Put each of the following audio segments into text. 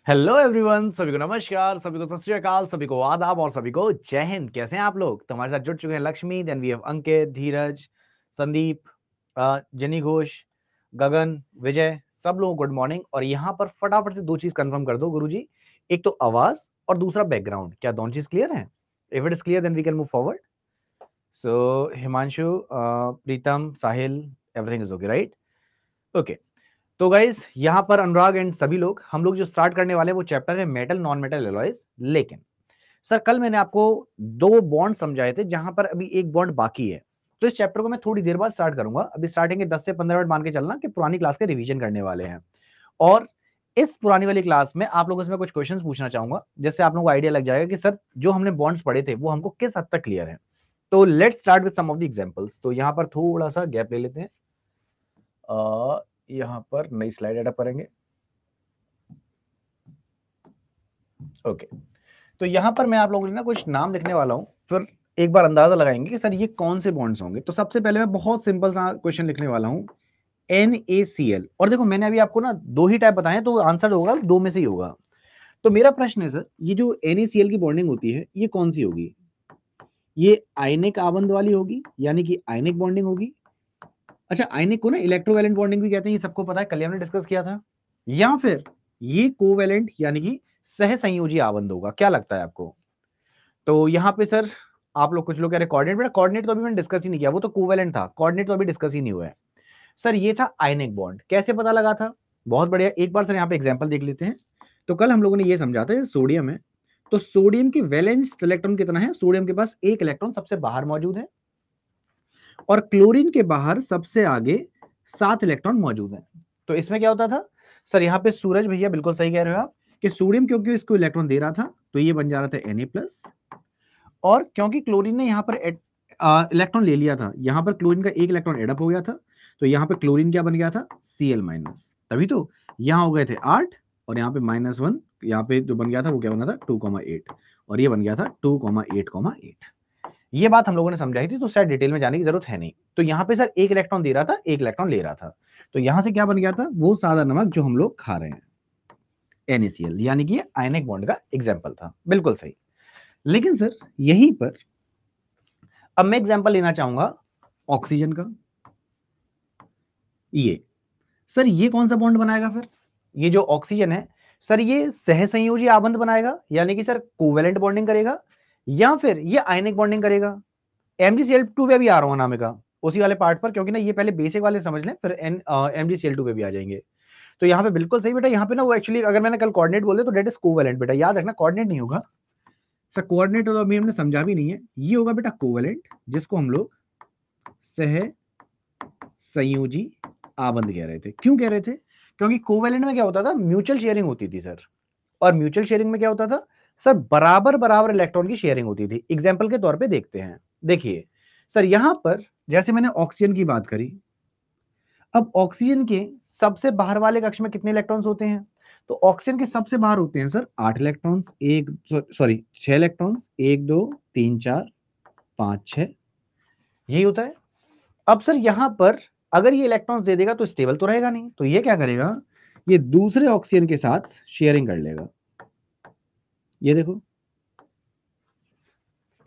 Hello everyone, सभी को नमस्कार, सभी को सत श्री अकाल, सभी को आदाब और सभी को जय हिंद। कैसे हैं आप लोग? तो हमारे साथ जुड़ चुके हैं Lakshmi, then we have Ankit, Dheeraj, Sandeep, Jenny Ghosh, Gagan, Vijay. सब लोगों को गुड मॉर्निंग। और यहाँ पर फटाफट से दो चीज कंफर्म कर दो गुरुजी, एक तो आवाज और दूसरा बैकग्राउंड। क्या दोनों चीज क्लियर है? If it is clear then we can move forward. So Himanshu, Pritam, Sahil, everything is okay, right? Okay. तो गाइस यहाँ पर अनुराग एंड सभी लोग, हम लोग जो स्टार्ट करने वाले हैं वो चैप्टर है मेटल नॉन मेटल एलॉयज। लेकिन सर कल मैंने आपको दो बॉन्ड समझाए थे जहां पर अभी एक बॉन्ड बाकी है। तो इस चैप्टर को मैं थोड़ी देर बाद स्टार्ट करूंगा। अभी स्टार्टिंग के 10 से 15 मिनट मान के चलना कि पुरानी क्लास के रिवीजन करने वाले हैं। और इस पुरानी वाली क्लास में आप लोगों से मैं कुछ क्वेश्चंस पूछना चाहूंगा, जिससे आप लोगों को आइडिया लग जाएगा कि सर जो हमने बॉन्ड्स पढ़े थे वो हमको किस हद तक क्लियर है। तो let's start with some of the examples. तो यहाँ पर थोड़ा सा गैप ले लेते हैं। यहाँ पर नई स्लाइड एड अप करेंगे। ओके। तो यहाँ पर मैं आप लोगों को ना कुछ नाम लिखने वाला हूँ, फिर एक बार अंदाजा लगाएंगे कि सर ये कौन से बॉन्ड्स होंगे। तो सबसे पहले मैं बहुत सिंपल सा क्वेश्चन लिखने वाला हूँ, NaCl। और देखो मैंने अभी आपको ना दो ही टाइप बताए, तो आंसर होगा दो में से ही होगा। तो मेरा प्रश्न है सर, ये जो NaCl की बॉन्डिंग होती है ये कौन सी होगी? ये आयनिक आबंध वाली होगी, यानी कि आयनिक बॉन्डिंग होगी। अच्छा, आयनिक को ना इलेक्ट्रोवैलेंट बॉन्डिंग भी कहते हैं, ये सबको पता है, कल हमने डिस्कस किया था। या फिर ये कोवैलेंट यानी कि सह संयोजी आबंध होगा। क्या लगता है आपको? तो यहाँ पे सर आप लोग, कुछ लोग कह रहे कोऑर्डिनेट, बेटा कोऑर्डिनेट तो अभी मैंने डिस्कस ही नहीं किया, वो तो कोवैलेंट था, कोऑर्डिनेट तो अभी डिस्कस ही नहीं हुआ है। सर ये था आयनिक बॉन्ड, कैसे पता लगा था? बहुत बढ़िया, एक बार सर यहाँ पे एग्जांपल देख लेते हैं। तो कल हम लोगों ने ये समझा था, सोडियम है, तो सोडियम की वैलेंस इलेक्ट्रॉन कितना है? सोडियम के पास एक इलेक्ट्रॉन सबसे बाहर मौजूद है, और क्लोरीन के बाहर सबसे आगे 7 इलेक्ट्रॉन मौजूद है। तो इसमें क्या होता था सर? यहाँ पे सूरज भैया बिल्कुल सही कह रहे हो आप, कि सोडियम क्योंकि इसको इलेक्ट्रॉन दे रहा था तो ये बन जा रहा था Na+, और क्योंकि क्लोरीन ने यहाँ पर इलेक्ट्रॉन ले लिया था, यहाँ पर क्लोरीन का एक इलेक्ट्रॉन एडअप हो गया था, तो यहाँ पे क्लोरीन क्या बन गया था? Cl-। तभी तो यहाँ हो गए थे 8, और यहाँ पे -1, यहाँ पे जो बन गया था वो क्या बना था? 2,8, और ये बन गया था 2,8,8। ये बात हम लोगों ने समझाई थी, तो शायद डिटेल में जाने की जरूरत है नहीं। तो यहाँ पे सर एक इलेक्ट्रॉन दे रहा था, एक इलेक्ट्रॉन ले रहा था, तो यहाँ से क्या बन गया था? वो सादा नमक जो हम लोग खा रहे हैं, NaCl, यानी कि ये आयनिक बॉन्ड का एग्जाम्पल था। बिल्कुल सही। लेकिन सर यहीं पर अब मैं एग्जाम्पल लेना चाहूंगा ऑक्सीजन का। ये सर ये कौन सा बॉन्ड बनाएगा फिर? ये जो ऑक्सीजन है सर, ये सहसंयोजी आबंध बनाएगा, यानी कि सर कोवेलेंट बॉन्डिंग करेगा, या फिर ये आयनिक बॉन्डिंग करेगा? MgCl2 पे भी आ रहा हूं नामिका, उसी वाले पार्ट पर, क्योंकि ना ये पहले बेसिक वाले समझ लें, फिर MgCl2 पे भी आ जाएंगे। तो यहाँ पे बिल्कुल सही बेटा, यहाँ पे ना वो एक्चुअली अगर मैंने कल कोऑर्डिनेट बोले तो डेट इज कोवेलेंट बेटा, याद रखना कोऑर्डिनेट नहीं होगा सर। कोऑर्डिनेट तो अभी हमने समझा भी नहीं है, ये होगा बेटा कोवेलेंट, जिसको हम लोग सह संयोजी आबंध कह रहे थे। क्यों कह रहे थे? क्योंकि कोवेलेंट में क्या होता था? म्यूचुअल शेयरिंग होती थी सर। और म्यूचुअल शेयरिंग में क्या होता था सर? बराबर बराबर इलेक्ट्रॉन की शेयरिंग होती थी। एग्जाम्पल के तौर पे देखते हैं, देखिए सर यहां पर जैसे मैंने ऑक्सीजन की बात करी, अब ऑक्सीजन के सबसे बाहर वाले कक्ष में कितने इलेक्ट्रॉन्स होते हैं? तो ऑक्सीजन के सबसे बाहर होते हैं सर 8 इलेक्ट्रॉन्स, एक सॉरी 6 इलेक्ट्रॉन्स, 1 2 3 4 5 6, यही होता है। अब सर यहां पर अगर ये इलेक्ट्रॉन्स दे देगा तो स्टेबल तो रहेगा नहीं, तो ये क्या करेगा? ये दूसरे ऑक्सीजन के साथ शेयरिंग कर लेगा। ये देखो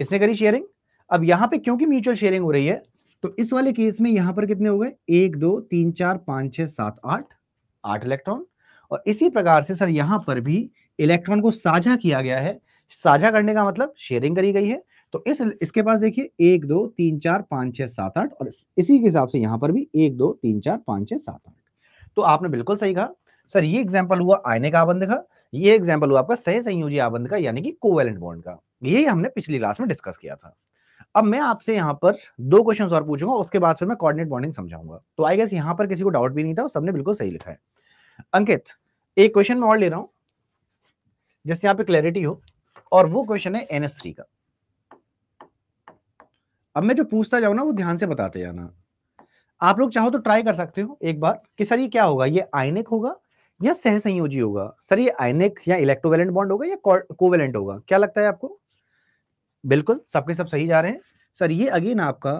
इसने करी शेयरिंग। अब यहां पे क्योंकि म्यूचुअल शेयरिंग हो रही है, तो इस वाले केस में यहां पर कितने हो गए? 1 2 3 4 5 6 7 8, 8 इलेक्ट्रॉन। और इसी प्रकार से सर यहां पर भी इलेक्ट्रॉन को साझा किया गया है। साझा करने का मतलब शेयरिंग करी गई है। तो इसके पास देखिए 1 2 3 4 5 6 7 8, और इसी के हिसाब से यहां पर भी 1 2 3 4 5 6 7 8। तो आपने बिल्कुल सही कहा सर, ये एग्जाम्पल हुआ आयनिक आबंध का, ये एग्जाम्पल हुआ आपका सह संयोजी आबंध का, यानी कि कोवेलेंट बॉन्ड का। यही हमने पिछली क्लास में डिस्कस किया था। अब मैं आपसे यहाँ पर दो क्वेश्चंस और पूछूंगा, उसके बाद फिर मैं कोऑर्डिनेट बॉन्डिंग समझाऊंगा। तो आई गेस यहाँ पर किसी को डाउट भी नहीं था, सबने बिल्कुल सही लिखा है। अंकित, एक क्वेश्चन मैं और ले रहा हूं जिससे यहाँ पे क्लैरिटी हो, और वो क्वेश्चन है NH3 का। अब मैं जो पूछता जाऊं ना वो ध्यान से बताते जाना। आप लोग चाहो तो ट्राई कर सकते हो एक बार कि सर ये क्या होगा, ये आयनिक होगा या सहसंयोजी होगा? सर ये आयनिक या इलेक्ट्रोवैलेंट बॉन्ड होगा या कोवेलेंट होगा? क्या लगता है आपको? बिल्कुल सबके सब सही जा रहे हैं सर। ये अगेन आपका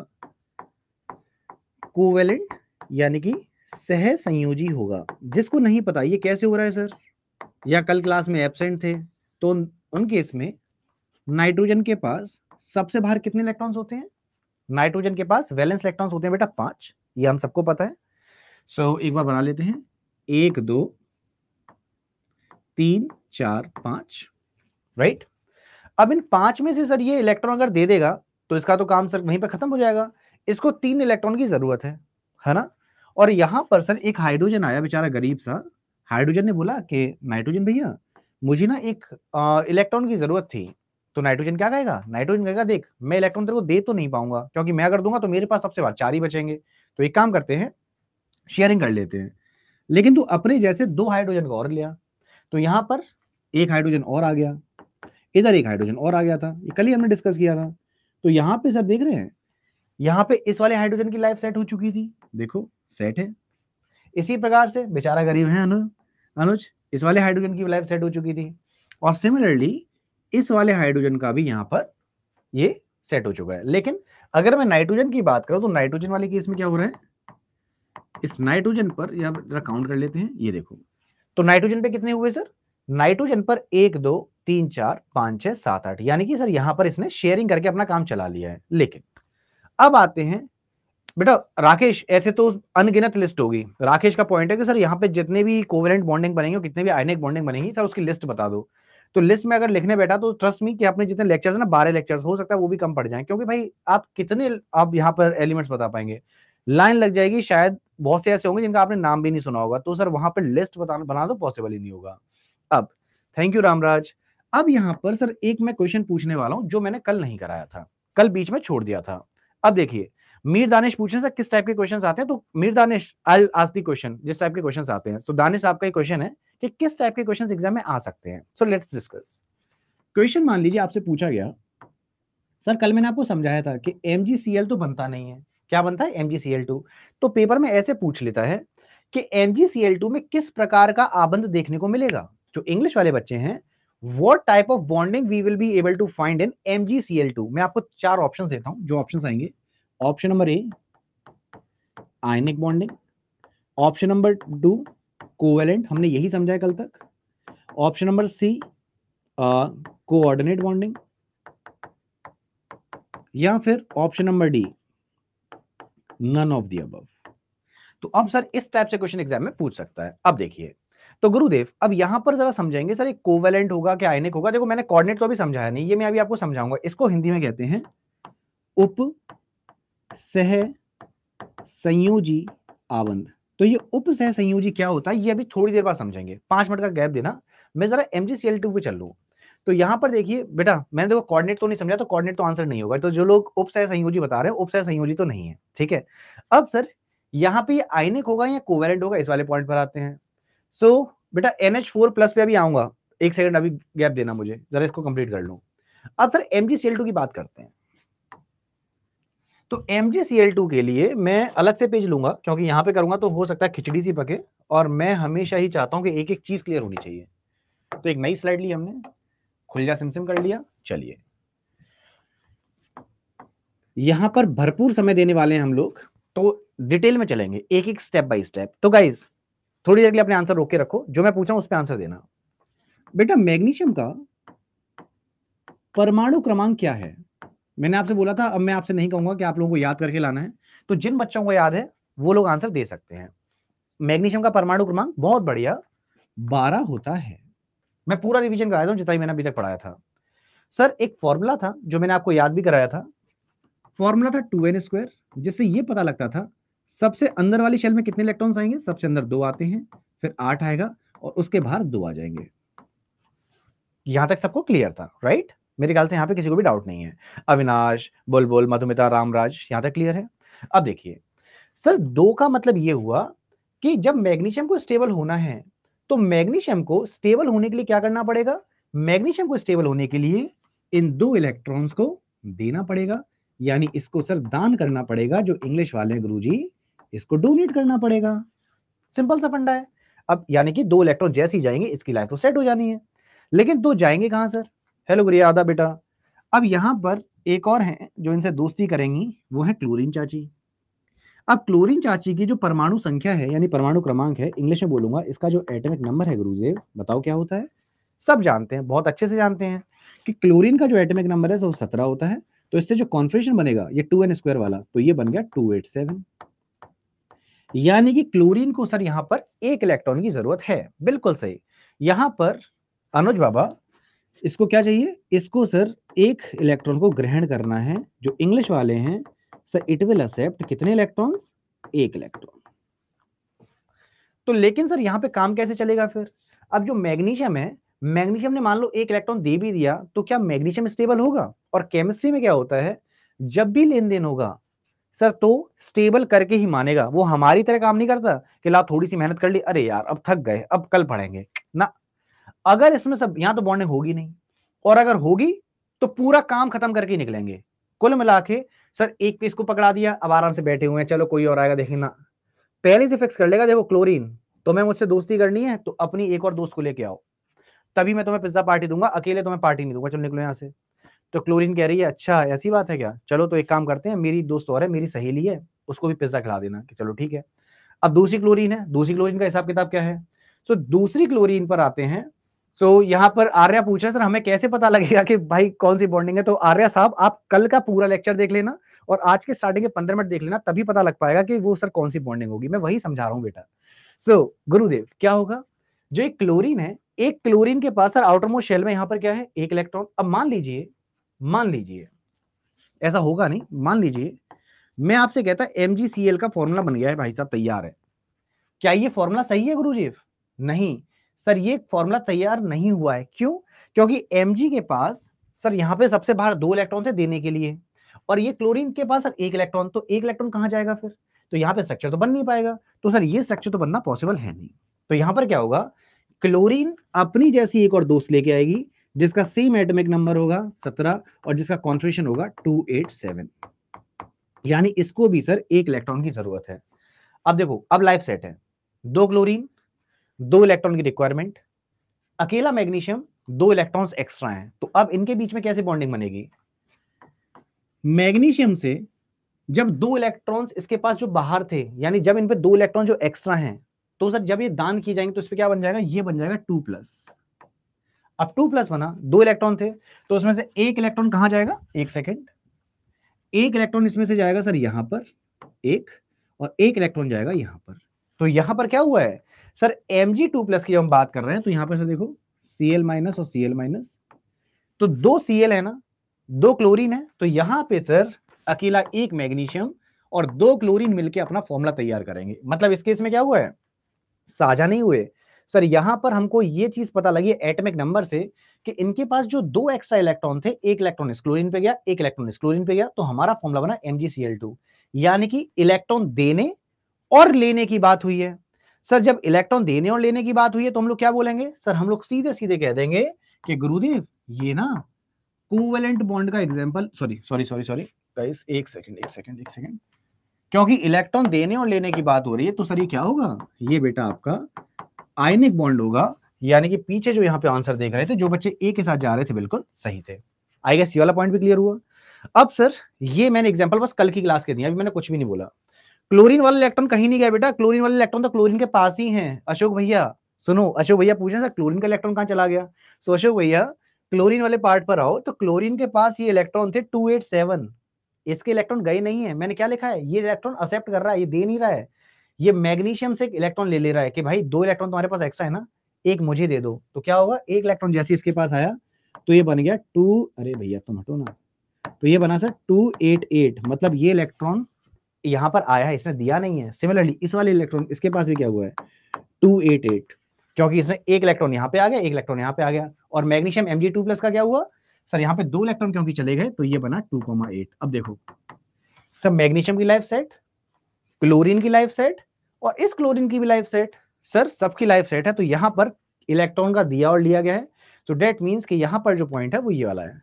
कोवेलेंट यानी कि सह संयोजी होगा। जिसको नहीं पता ये कैसे हो रहा है सर, या कल क्लास में एब्सेंट थे, तो उन केस में नाइट्रोजन के पास सबसे बाहर कितने इलेक्ट्रॉन्स होते हैं? नाइट्रोजन के पास वैलेंस इलेक्ट्रॉन्स होते हैं बेटा 5, ये हम सबको पता है। सो एक बार बना लेते हैं, 1 2 3 4 5, राइट। अब इन 5 में से सर ये इलेक्ट्रॉन अगर दे देगा तो इसका तो काम सर वहीं पर खत्म हो जाएगा। इसको 3 इलेक्ट्रॉन की जरूरत है ना। और यहां पर सर एक हाइड्रोजन आया, बेचारा गरीब सा हाइड्रोजन ने बोला कि नाइट्रोजन भैया मुझे ना एक इलेक्ट्रॉन की जरूरत थी। तो नाइट्रोजन क्या कहेगा? नाइट्रोजन कहेगा देख मैं इलेक्ट्रॉन तेरे को दे तो नहीं पाऊंगा, क्योंकि मैं अगर दूंगा तो मेरे पास सबसे बार 4 ही बचेंगे। तो एक काम करते हैं, शेयरिंग कर लेते हैं। लेकिन तू अपने जैसे 2 हाइड्रोजन को और लिया, तो यहां पर एक हाइड्रोजन और आ गया, इधर एक हाइड्रोजन और आ गया था, ये कल ही हमने डिस्कस किया था। तो यहां पे सर देख रहे हैं, यहां पे इस वाले हाइड्रोजन की लाइफ सेट हो चुकी थी, देखो सेट है। इसी प्रकार से बेचारा गरीब है अनुज, इस वाले हाइड्रोजन की लाइफ सेट हो चुकी थी, और सिमिलरली इस वाले हाइड्रोजन का भी यहां पर ये सेट हो चुका है। लेकिन अगर मैं नाइट्रोजन की बात करूं तो नाइट्रोजन वाले केस में क्या हो रहा है, इस नाइट्रोजन पर यहां जरा काउंट कर लेते हैं, ये देखो। तो नाइट्रोजन पे कितने हुए सर? नाइट्रोजन पर 1 2 3 4 5 6 7 8, यानी कि सर यहां पर इसने शेयरिंग करके अपना काम चला लिया है। लेकिन अब आते हैं बेटा राकेश, ऐसे तो अनगिनत लिस्ट होगी। राकेश का पॉइंट है कि सर यहाँ पे जितने भी कोवेलेंट बॉन्डिंग बनेंगे, कितने भी आयनिक बॉन्डिंग बनेंगी सर, उसकी लिस्ट बता दो। तो लिस्ट में अगर लिखने बैठा तो ट्रस्ट मी कि अपने जितने लेक्चर्स ना 12 लेक्चर्स हो सकता है वो भी कम पड़ जाएं, क्योंकि भाई आप कितने आप यहाँ पर एलिमेंट्स बता पाएंगे, लाइन लग जाएगी। शायद बहुत से ऐसे होंगे जिनका आपने नाम भी नहीं सुना होगा, तो सर वहां पर लिस्ट बना दो, पॉसिबल ही नहीं होगा। अब थैंक यू रामराज। अब यहाँ पर सर एक मैं क्वेश्चन पूछने वाला हूं जो मैंने कल नहीं कराया था, कल बीच में छोड़ दिया था। अब देखिए मीर दानिश पूछने से किस टाइप के क्वेश्चंस आते हैं, तो Mir Danish I ask the question, जिस टाइप के क्वेश्चंस आते हैं। सो दानिश आपका एक क्वेश्चन है कि किस टाइप के क्वेश्चंस एग्जाम में आ सकते हैं। So let's discuss. क्वेश्चन मान लीजिए आपसे पूछा गया, सर कल मैंने आपको समझाया था कि MgCl तो बनता नहीं है। क्या बनता है? MgCl2। तो पेपर में ऐसे पूछ लेता है कि MgCl2 में किस प्रकार का आबंध देखने को मिलेगा। जो इंग्लिश वाले बच्चे हैं, what type of bonding we will be able to find in MgCl2। मैं आपको 4 ऑप्शंस देता हूं, जो ऑप्शंस आएंगे। Option number A ionic bonding, option number 2 covalent, हमने यही समझा है कल तक। Option number C coordinate bonding, या फिर option number D none of the above. तो अब सर इस टाइप से क्वेश्चन एग्जाम में पूछ सकता है। अब देखिए, तो गुरुदेव अब यहां पर जरा समझाएंगे सर, एक कोवेलेंट होगा क्या आयनिक होगा। देखो मैंने कोऑर्डिनेट तो अभी समझाया नहीं, ये मैं अभी आपको समझाऊंगा। इसको हिंदी में कहते हैं उप सह संयोजी आबंध। तो ये उप सह संयोजी क्या होता है, ये अभी थोड़ी देर बाद समझेंगे। 5 मिनट का गैप देना, मैं जरा MgCl2 पे चल लूं। तो यहां पर देखिए बेटा, मैंने देखो कोऑर्डिनेट तो नहीं समझा, तो कोऑर्डिनेट तो आंसर नहीं होगा। तो जो लोग उप सह संयोजी बता रहे हैं, उप सह संयोजी तो नहीं है, ठीक है। अब सर यहाँ पे ये आयनिक होगा या कोवेलेंट होगा, इस वाले पॉइंट पर आते हैं। सो बेटा NH4+ पे अभी आऊंगा, एक सेकंड अभी गैप देना मुझे, जरा इसको कंप्लीट कर लूं। अब सर MgCl2 की बात करते हैं। तो MgCl2 के लिए मैं अलग से पेज लूंगा, क्योंकि यहां पे करूंगा तो हो सकता है खिचड़ी सी पके, और मैं हमेशा ही चाहता हूं कि एक एक चीज क्लियर होनी चाहिए। तो एक नई स्लाइड ली हमने, खुल जा सिम कर लिया। चलिए यहां पर भरपूर समय देने वाले हैं हम लोग, तो डिटेल में चलेंगे एक एक स्टेप बाय स्टेप। तो गाइज थोड़ी देर के लिए अपने आंसर रोक के रखो, जो मैं पूछ रहा हूं उस पर आंसर देना। बेटा मैग्नीशियम का परमाणु क्रमांक क्या है? मैंने आपसे बोला था, अब मैं आपसे नहीं कहूंगा कि आप लोगों को याद करके लाना है। तो जिन बच्चों को याद है वो लोग आंसर दे सकते हैं। मैग्नीशियम का परमाणु क्रमांक बहुत बढ़िया 12 होता है। मैं पूरा रिवीजन कराया था जितना ही मैंने अभी तक पढ़ाया था। सर एक फॉर्मूला था जो मैंने आपको याद भी कराया था, फॉर्मूला था 2n², जिससे ये पता लगता था सबसे अंदर वाली शेल में कितने इलेक्ट्रॉन्स आएंगे। सबसे अंदर 2 आते हैं, फिर 8 आएगा, और उसके बाहर 2 आ जाएंगे। यहां तक सबको क्लियर था, राइट? मेरे ख्याल से यहां पे किसी को भी डाउट नहीं है। अविनाश, बुलबुल, मधुमिता, रामराज, यहां तक क्लियर है। अब देखिए सर 2 का मतलब ये हुआ कि जब मैग्नीशियम को स्टेबल होना है, तो मैग्नीशियम को स्टेबल होने के लिए क्या करना पड़ेगा? मैग्नीशियम को स्टेबल होने के लिए इन 2 इलेक्ट्रॉन्स को देना पड़ेगा, यानी इसको सर दान करना पड़ेगा। जो इंग्लिश वाले हैं गुरुजी, इसको डोनेट करना पड़ेगा। सिंपल सा फंडा है। अब यानी कि 2 इलेक्ट्रॉन जैसे ही जाएंगे इसकी लाइफ तो सेट हो जानी है। लेकिन 2 जाएंगे कहां सर? हेलो गुरिया आदा बेटा। अब यहां पर एक और हैं जो इनसे दोस्ती करेंगी, वो है क्लोरीन चाची। अब क्लोरीन चाची की जो परमाणु संख्या है यानी परमाणु क्रमांक है, इंग्लिश में बोलूंगा, इसका जो एटॉमिक नंबर है गुरुदेव, बताओ क्या होता है? सब जानते हैं, बहुत अच्छे से जानते हैं कि क्लोरीन का जो एटॉमिक नंबर है वो 17 होता है। तो इससे जो कॉन्फिगरेशन बनेगा ये 2n स्क्वायर वाला, तो ये बन गया 287। यानी कि क्लोरीन को सर यहां पर एक इलेक्ट्रॉन की जरूरत है। बिल्कुल सही। यहां पर अनुज बाबा इसको क्या चाहिए? इसको सर एक इलेक्ट्रॉन को ग्रहण करना है। जो इंग्लिश वाले हैं सर, इट विल एक्सेप्ट कितने इलेक्ट्रॉन्स? एक इलेक्ट्रॉन। तो लेकिन सर यहां पे काम कैसे चलेगा फिर? अब जो मैग्नीशियम है, मैग्नीशियम ने मान लो एक इलेक्ट्रॉन दे भी दिया, तो क्या मैग्नीशियम स्टेबल होगा? और केमिस्ट्री में क्या होता है, जब भी लेन देन होगा सर तो स्टेबल करके ही मानेगा। वो हमारी तरह काम नहीं करता कि ला थोड़ी सी मेहनत कर ली, अरे यार अब थक गए, अब कल पढ़ेंगे ना। अगर इसमें सब यहां तो बॉन्डिंग होगी नहीं, और अगर होगी तो पूरा काम खत्म करके निकलेंगे। कुल मिला के सर एक पीस को पकड़ा दिया, अब आराम से बैठे हुए हैं, चलो कोई और आएगा देखेंगे ना, पहले से फिक्स कर लेगा, देखो क्लोरीन तो मैं मुझसे दोस्ती करनी है तो अपनी एक और दोस्त को लेके आओ, तभी मैं तुम्हें पिज्जा पार्टी दूंगा, अकेले तुम्हें पार्टी नहीं दूंगा, चलो निकलो यहां से। तो क्लोरीन कह रही है अच्छा ऐसी बात है क्या, चलो तो एक काम करते हैं, मेरी दोस्त और है, मेरी सहेली है, उसको भी पिज्जा खिला देना, कि चलो ठीक है। अब दूसरी क्लोरीन है, दूसरी क्लोरीन का हिसाब किताब क्या है? सो दूसरी क्लोरीन पर आते हैं। सो यहां पर आर्या पूछ रहा है सर हमें कैसे पता लगेगा कि भाई कौन सी बॉन्डिंग है? तो आर्या साहब आप कल का पूरा लेक्चर देख लेना और आज के स्टार्टिंग के 15 मिनट देख लेना, तभी पता लग पाएगा कि वो सर कौन सी बॉन्डिंग होगी। मैं वही समझा रहा हूं बेटा। सो गुरुदेव क्या होगा, जो एक क्लोरीन है, एक क्लोरीन के पास सर आउटर मोस्ट शेल में यहां पर क्या है? एक इलेक्ट्रॉन। अब मान लीजिए ऐसा होगा नहीं, मान लीजिए मैं आपसे कहता MgCl का फॉर्मूला बन गया है भाई साहब, तैयार है। क्या ये फॉर्मूला सही है गुरुजी? नहीं सर, ये फॉर्मूला तैयार नहीं हुआ है। क्यों? क्योंकि Mg के पास सर यहां पे सबसे बाहर 2 इलेक्ट्रॉन थे देने के लिए, और ये क्लोरीन के पास सर 1 इलेक्ट्रॉन, तो 1 इलेक्ट्रॉन कहां जाएगा फिर? तो यहां पे स्ट्रक्चर तो बन नहीं पाएगा, तो सर ये स्ट्रक्चर तो बनना पॉसिबल है नहीं। तो यहां पर क्या होगा, क्लोरीन अपनी जैसी एक और दोस्त लेके आएगी जिसका सेम एटॉमिक नंबर होगा 17 और जिसका कॉन्फिगरेशन होगा 287। यानी इसको भी सर 1 इलेक्ट्रॉन की जरूरत है। अब देखो, अब लाइफ सेट है, 2 क्लोरीन, 2 इलेक्ट्रॉन की रिक्वायरमेंट, अकेला मैग्नीशियम, 2 इलेक्ट्रॉन्स एक्स्ट्रा हैं, तो अब इनके बीच में कैसे बॉन्डिंग बनेगी? मैग्नीशियम से जब 2 इलेक्ट्रॉन्स इसके पास जो बाहर थे, यानी जब इन पे 2 इलेक्ट्रॉन जो एक्स्ट्रा हैं, तो सर जब ये दान किए जाएंगे तो इस पे क्या बन जाएगा? ये बन जाएगा 2+। अब 2+ बना, 2 इलेक्ट्रॉन थे तो उसमें से 1 इलेक्ट्रॉन कहां जाएगा? 1 सेकेंड, 1 इलेक्ट्रॉन इसमें से जाएगा सर यहां पर एक, और 1 इलेक्ट्रॉन जाएगा यहां पर। तो यहां पर क्या हुआ है सर, Mg2+ की जब हम बात कर रहे हैं तो यहां पर से देखो Cl- और Cl-, तो 2 Cl है ना, 2 क्लोरीन है, तो यहां पे सर अकेला 1 मैग्नीशियम और 2 क्लोरीन मिलकर अपना फॉर्मूला तैयार करेंगे। मतलब इस केस में क्या हुआ है, साझा नहीं हुए सर। यहां पर हमको ये चीज पता लगी एटॉमिक नंबर से कि इनके पास जो 2 एक्स्ट्रा इलेक्ट्रॉन थे, 1 इलेक्ट्रॉन इस क्लोरीन पे गया, 1 इलेक्ट्रॉन इस क्लोरीन पे गया, तो हमारा फॉर्मूला बना MgCl2। यानी कि इलेक्ट्रॉन देने और लेने की बात हुई है। सर जब इलेक्ट्रॉन देने और लेने की बात हुई है तो हम लोग क्या बोलेंगे सर? हम लोग सीधे सीधे कह देंगे कि गुरुदेव ये ना कोवेलेंट बॉन्ड का एग्जांपल, सॉरी गाइस, एक सेकंड, क्योंकि इलेक्ट्रॉन देने और लेने की बात हो रही है तो सर ये क्या होगा? ये बेटा आपका आयनिक बॉन्ड होगा। यानी कि पीछे जो यहाँ पे आंसर देख रहे थे, जो बच्चे ए के साथ जा रहे थे, बिल्कुल सही थे। आई गेस ये वाला पॉइंट भी क्लियर हुआ। अब सर ये मैंने एग्जांपल बस कल की क्लास के दिया, अभी मैंने कुछ भी नहीं बोला। क्लोरीन वाला इलेक्ट्रॉन कहीं नहीं गया बेटा, क्लोरीन वाले इलेक्ट्रॉन तो क्लोरीन के पास ही हैं। अशोक भैया सुनो, अशोक भैया पूछ रहे हैं सर क्लोरीन का इलेक्ट्रॉन कहां चला गया? सो अशोक भैया क्लोरीन वाले पार्ट पर आओ, तो क्लोरीन के पास ये इलेक्ट्रॉन थे 287, इसके इलेक्ट्रॉन गए नहीं है। मैंने क्या लिखा है, ये इलेक्ट्रॉन एक्सेप्ट कर रहा है, ये दे नहीं रहा है। ये मैग्नीशियम से इलेक्ट्रॉन ले रहा है कि भाई 2 इलेक्ट्रॉन तुम्हारे पास एक्स्ट्रा है ना, एक मुझे दे दो। तो क्या होगा, 1 इलेक्ट्रॉन जैसे इसके पास आया तो ये बन गया 2, अरे भैया तुम हटो ना, तो ये बना सर 288। मतलब ये इलेक्ट्रॉन यहां पर आया है, इसने दिया नहीं है। सिमिलरली इस वाले इलेक्ट्रॉन इसके पास भी क्या हुआ है, 288, क्योंकि इसने 1 इलेक्ट्रॉन यहां पे आ गया, 1 इलेक्ट्रॉन यहां पे आ गया। और मैग्नीशियम Mg2+ का क्या हुआ सर, यहां पे 2 इलेक्ट्रॉन क्योंकि चले गए तो ये बना 2,8। अब देखो सब मैग्नीशियम की लाइफ सेट, क्लोरीन की लाइफ सेट, और इस क्लोरीन की भी लाइफ सेट, सर सबकी लाइफ सेट है। तो यहां पर इलेक्ट्रॉन का दिया और लिया गया है, तो डेट मींस कि यहां पर जो पॉइंट है वो ये वाला है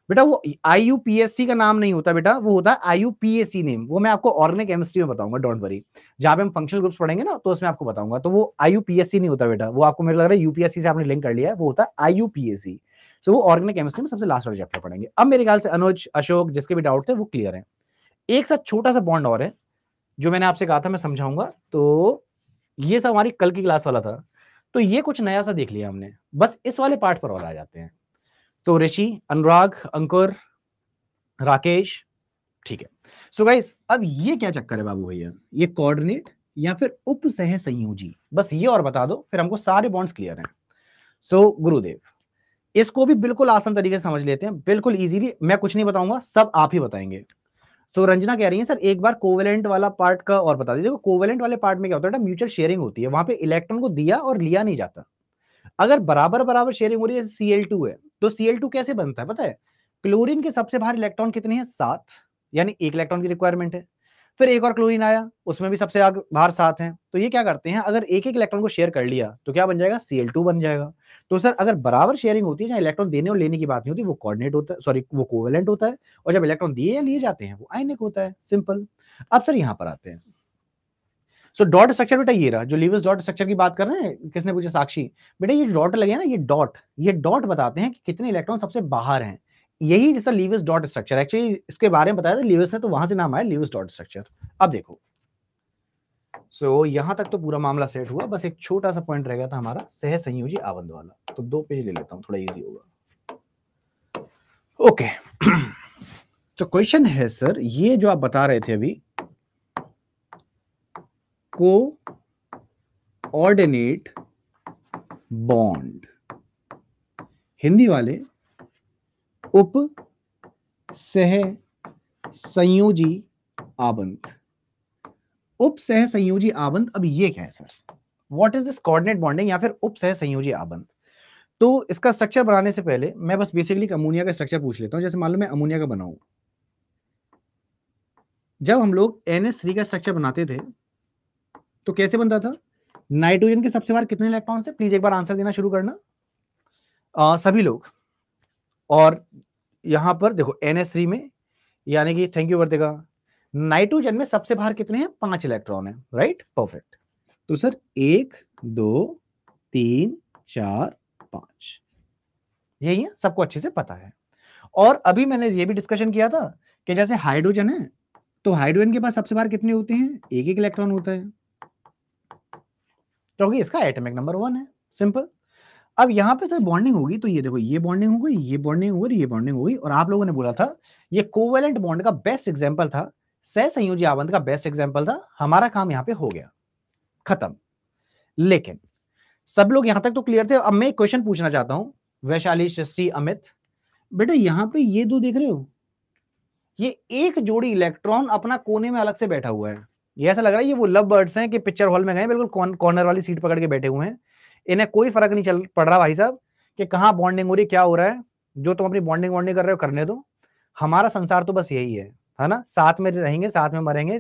बेटा। वो IUPAC का नाम नहीं होता बेटा, वो होता है IUPAC नेम। वो मैं आपको ऑर्गेनिक केमिस्ट्री में बताऊंगा, डोंट वरी। जहां पे हम फंक्शनल ग्रुप्स पढ़ेंगे ना तो उसमें आपको बताऊंगा। तो वो IUPAC नहीं होता बेटा, वो आपको मेरे लग रहा है UPSC से आपने लिंक कर लिया है, वो होता है IUPAC। सो वो ऑर्गेनिक केमिस्ट्री में सबसे लास्ट वाला चैप्टर पढ़ेंगे। अब मेरे ख्याल से अनुज, अशोक, जिसके भी डाउट थे वो क्लियर है। एक साथ छोटा सा बॉन्ड और है, जो मैंने आपसे कहा था मैं समझाऊंगा। तो ये सब हमारी कल की क्लास वाला था। तो ये कुछ नया सा देख लिया हमने, बस इस वाले पार्ट पर और आ जाते हैं। तो ऋषि, अनुराग, अंकुर, राकेश, ठीक है। सो गाइस, अब ये क्या चक्कर है बाबू भैया, ये कोऑर्डिनेट या फिर उप सह संयोजी, बस ये और बता दो, फिर हमको सारे बॉन्ड्स क्लियर हैं। सो गुरुदेव, इसको भी बिल्कुल आसान तरीके से समझ लेते हैं, बिल्कुल इजीली। मैं कुछ नहीं बताऊंगा, सब आप ही बताएंगे। तो रंजना कह रही है सर एक बार कोवेलेंट वाला पार्ट का और बता दीजिए। देखो कोवेलेंट वाले पार्ट में क्या होता है, म्यूचुअल शेयरिंग होती है, वहां पे इलेक्ट्रॉन को दिया और लिया नहीं जाता। अगर बराबर बराबर शेयरिंग हो रही है, जैसे Cl2 है, तो Cl2 कैसे बनता है पता है? क्लोरीन के सबसे बाहर इलेक्ट्रॉन कितने हैं? 7, यानी एक इलेक्ट्रॉन की रिक्वायरमेंट है। फिर एक और क्लोरीन आया, उसमें भी सबसे आगे बाहर 7 हैं। तो ये क्या करते हैं, अगर एक एक इलेक्ट्रॉन को शेयर कर लिया तो क्या बन जाएगा? Cl2 बन जाएगा। तो सर अगर बराबर शेयरिंग होती है, जहां इलेक्ट्रॉन देने और लेने की बात नहीं होती, वो कोऑर्डिनेट होता है, सॉरी वो कोवेलेंट होता है। और जब इलेक्ट्रॉन दिए या लिए जाते हैं, वो आयनिक होता है। सिंपल। अब सर यहां पर आते हैं। सो डॉट स्ट्रक्चर बेटा ये रहा, जो लीविस डॉट स्ट्रक्चर की बात कर रहे हैं, किसने पूछा? साक्षी। बेटा ये डॉट लगे ना, ये डॉट बताते हैं कि कितने इलेक्ट्रॉन सबसे बाहर हैं। यही जैसा लीविस डॉट स्ट्रक्चर, एक्चुअली इसके बारे में बताया था लीविस ने, तो वहां से नाम आया लीविस डॉट स्ट्रक्चर। अब देखो, सो यहां तक तो पूरा मामला सेट हुआ, बस एक छोटा सा पॉइंट रह गया था हमारा सह संयोजी आबंध वाला। तो 2 पेज ले लेता हूं, थोड़ा इजी होगा। ओके। तो क्वेश्चन है सर, ये जो आप बता रहे थे अभी, कोऑर्डिनेट बॉन्ड, हिंदी वाले उप सह संयोजी आबंध। उप सह संयोजी आबंध, अब ये क्या है sir? What is this coordinate bonding या फिर उप सह संयोजी आबंध? तो इसका स्ट्रक्चर बनाने से पहले मैं बस बेसिकली अमोनिया का स्ट्रक्चर पूछ लेता हूं। जैसे मान लो मैं अमोनिया का बनाऊं, जब हम लोग NH3 का स्ट्रक्चर बनाते थे तो कैसे बनता था? नाइट्रोजन के सबसे बाहर कितने इलेक्ट्रॉन थे? प्लीज एक बार आंसर देना शुरू करना सभी लोग। और यहां पर देखो NH3 में, यानी कि थैंक यू वर्तिका, नाइट्रोजन में सबसे बाहर कितने हैं? 5 इलेक्ट्रॉन है, राइट? परफेक्ट। तो सर 1 2 3 4 5, यही है, सबको अच्छे से पता है। और अभी मैंने ये भी डिस्कशन किया था कि जैसे हाइड्रोजन है, तो हाइड्रोजन के पास सबसे बाहर कितने होते हैं? एक एक इलेक्ट्रॉन होता है, क्योंकि इसका एटॉमिक नंबर 1 है। सिंपल। अब यहां पे सर बॉन्डिंग होगी, तो ये देखो, ये बॉन्डिंग हो गई, ये बॉन्डिंग हो गई, ये बॉन्डिंग हो गई। और आप लोगों ने बोला था ये कोवेलेंट बॉन्ड का बेस्ट एग्जांपल था, सह संयोजी आबंध का बेस्ट एग्जांपल था। हमारा काम यहां पे हो गया, खत्म। लेकिन सब लोग यहां तक तो क्लियर थे। अब मैं एक क्वेश्चन पूछना चाहता हूं, वैशाली, सृष्टि, अमित, बेटा यहां पे ये दो देख रहे हो, ये एक जोड़ी इलेक्ट्रॉन अपना कोने में अलग से बैठा हुआ है। ये ऐसा लग रहा है ये वो लव बर्ड्स हैं कि पिक्चर हॉल में गए, बिल्कुल कॉर्नर वाली सीट पकड़ के बैठे हुए हैं। इन्हें कोई फर्क नहीं चल पड़ रहा भाई साहब कि कहाँ बॉन्डिंग हो रही, क्या हो रहा है। जो तुम अपनी बॉन्डिंग वॉन्डिंग कर रहे हो करने दो, हमारा संसार तो बस यही है ना? साथ में रहेंगे, साथ में मरेंगे,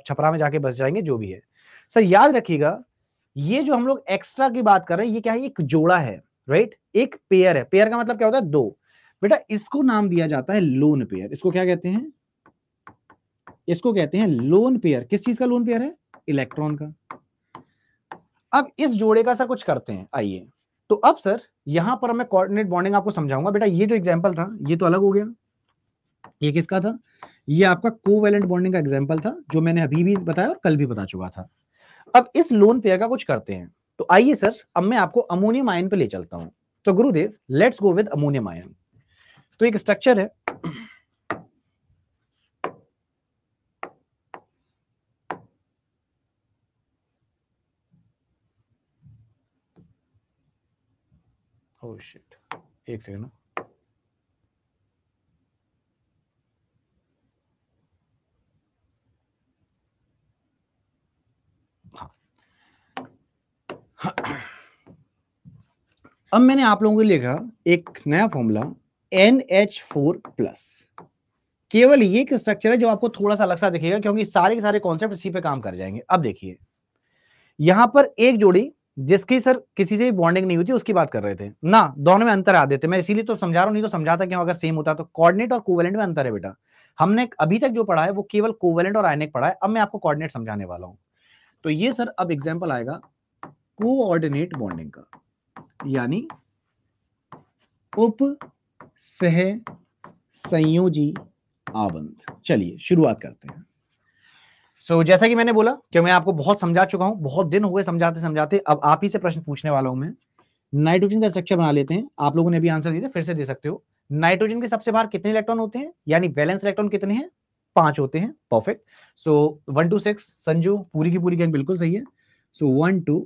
छपरा में जाके बस जाएंगे, जो भी है। सर याद रखिएगा, ये जो हम लोग एक्स्ट्रा की बात कर रहे हैं, ये क्या है? एक जोड़ा है, राइट? एक पेयर है। पेयर का मतलब क्या होता है? 2। बेटा इसको नाम दिया जाता है लोन पेयर। इसको क्या कहते हैं? इसको कहते हैं लोन पेयर। किस चीज का लोन पेयर है? इलेक्ट्रॉन का। अब इस जोड़े का सर कुछ करते हैं, आइए। तो अब सर यहां पर मैं कोऑर्डिनेट बॉन्डिंग आपको समझाऊंगा। बेटा ये जो एग्जांपल था, ये तो अलग हो गया। ये किसका था? ये आपका कोवैलेंट बॉन्डिंग का एग्जांपल था, जो मैंने अभी भी बताया और कल भी बता चुका था। अब इस लोन पेयर का कुछ करते हैं। तो आइए सर, अब मैं आपको अमोनियम आयन पे ले चलता हूं। तो गुरुदेव, let's go with ammonium ion. तो एक स्ट्रक्चर है, ओह शिट, एक सेकंड। अब मैंने आप लोगों के लिए लिखा एक नया फॉर्मूला NH4+। केवल ये एक स्ट्रक्चर है जो आपको थोड़ा सा अलग सा दिखेगा, क्योंकि सारे के सारे कॉन्सेप्ट इसी पे काम कर जाएंगे। अब देखिए, यहां पर एक जोड़ी जिसकी सर किसी से बॉन्डिंग नहीं हुई थी, उसकी बात कर रहे थे ना, दोनों में अंतर आ देते। मैं इसीलिए तो समझा रहा हूं, नहीं तो समझाता क्यों अगर सेम होता। तो कोऑर्डिनेट और कोवेलेंट में अंतर है बेटा। हमने अभी तक जो पढ़ा है वो केवल कोवेलेंट और आयनिक पढ़ा है। अब मैं आपको कोऑर्डिनेट समझाने वाला हूं। तो ये सर अब एग्जांपल आएगा कोऑर्डिनेट बॉन्डिंग का, यानी उप सह संयोजी आबंध। चलिए शुरुआत करते हैं। जैसा कि मैंने बोला कि मैं आपको बहुत समझा चुका हूं, बहुत दिन हो गए समझाते समझाते, अब आप ही से प्रश्न पूछने वाला हूं मैं। नाइट्रोजन का स्ट्रक्चर बना लेते हैं, आप लोगों ने भी आंसर दिया, फिर से दे सकते हो। नाइट्रोजन के सबसे बाहर कितने इलेक्ट्रॉन होते हैं, यानी वैलेंस इलेक्ट्रॉन कितने हैं, 5 होते हैं। परफेक्ट। सो 1 2 6 संजू पूरी की पूरी गैंग बिल्कुल सही है। सो 1 2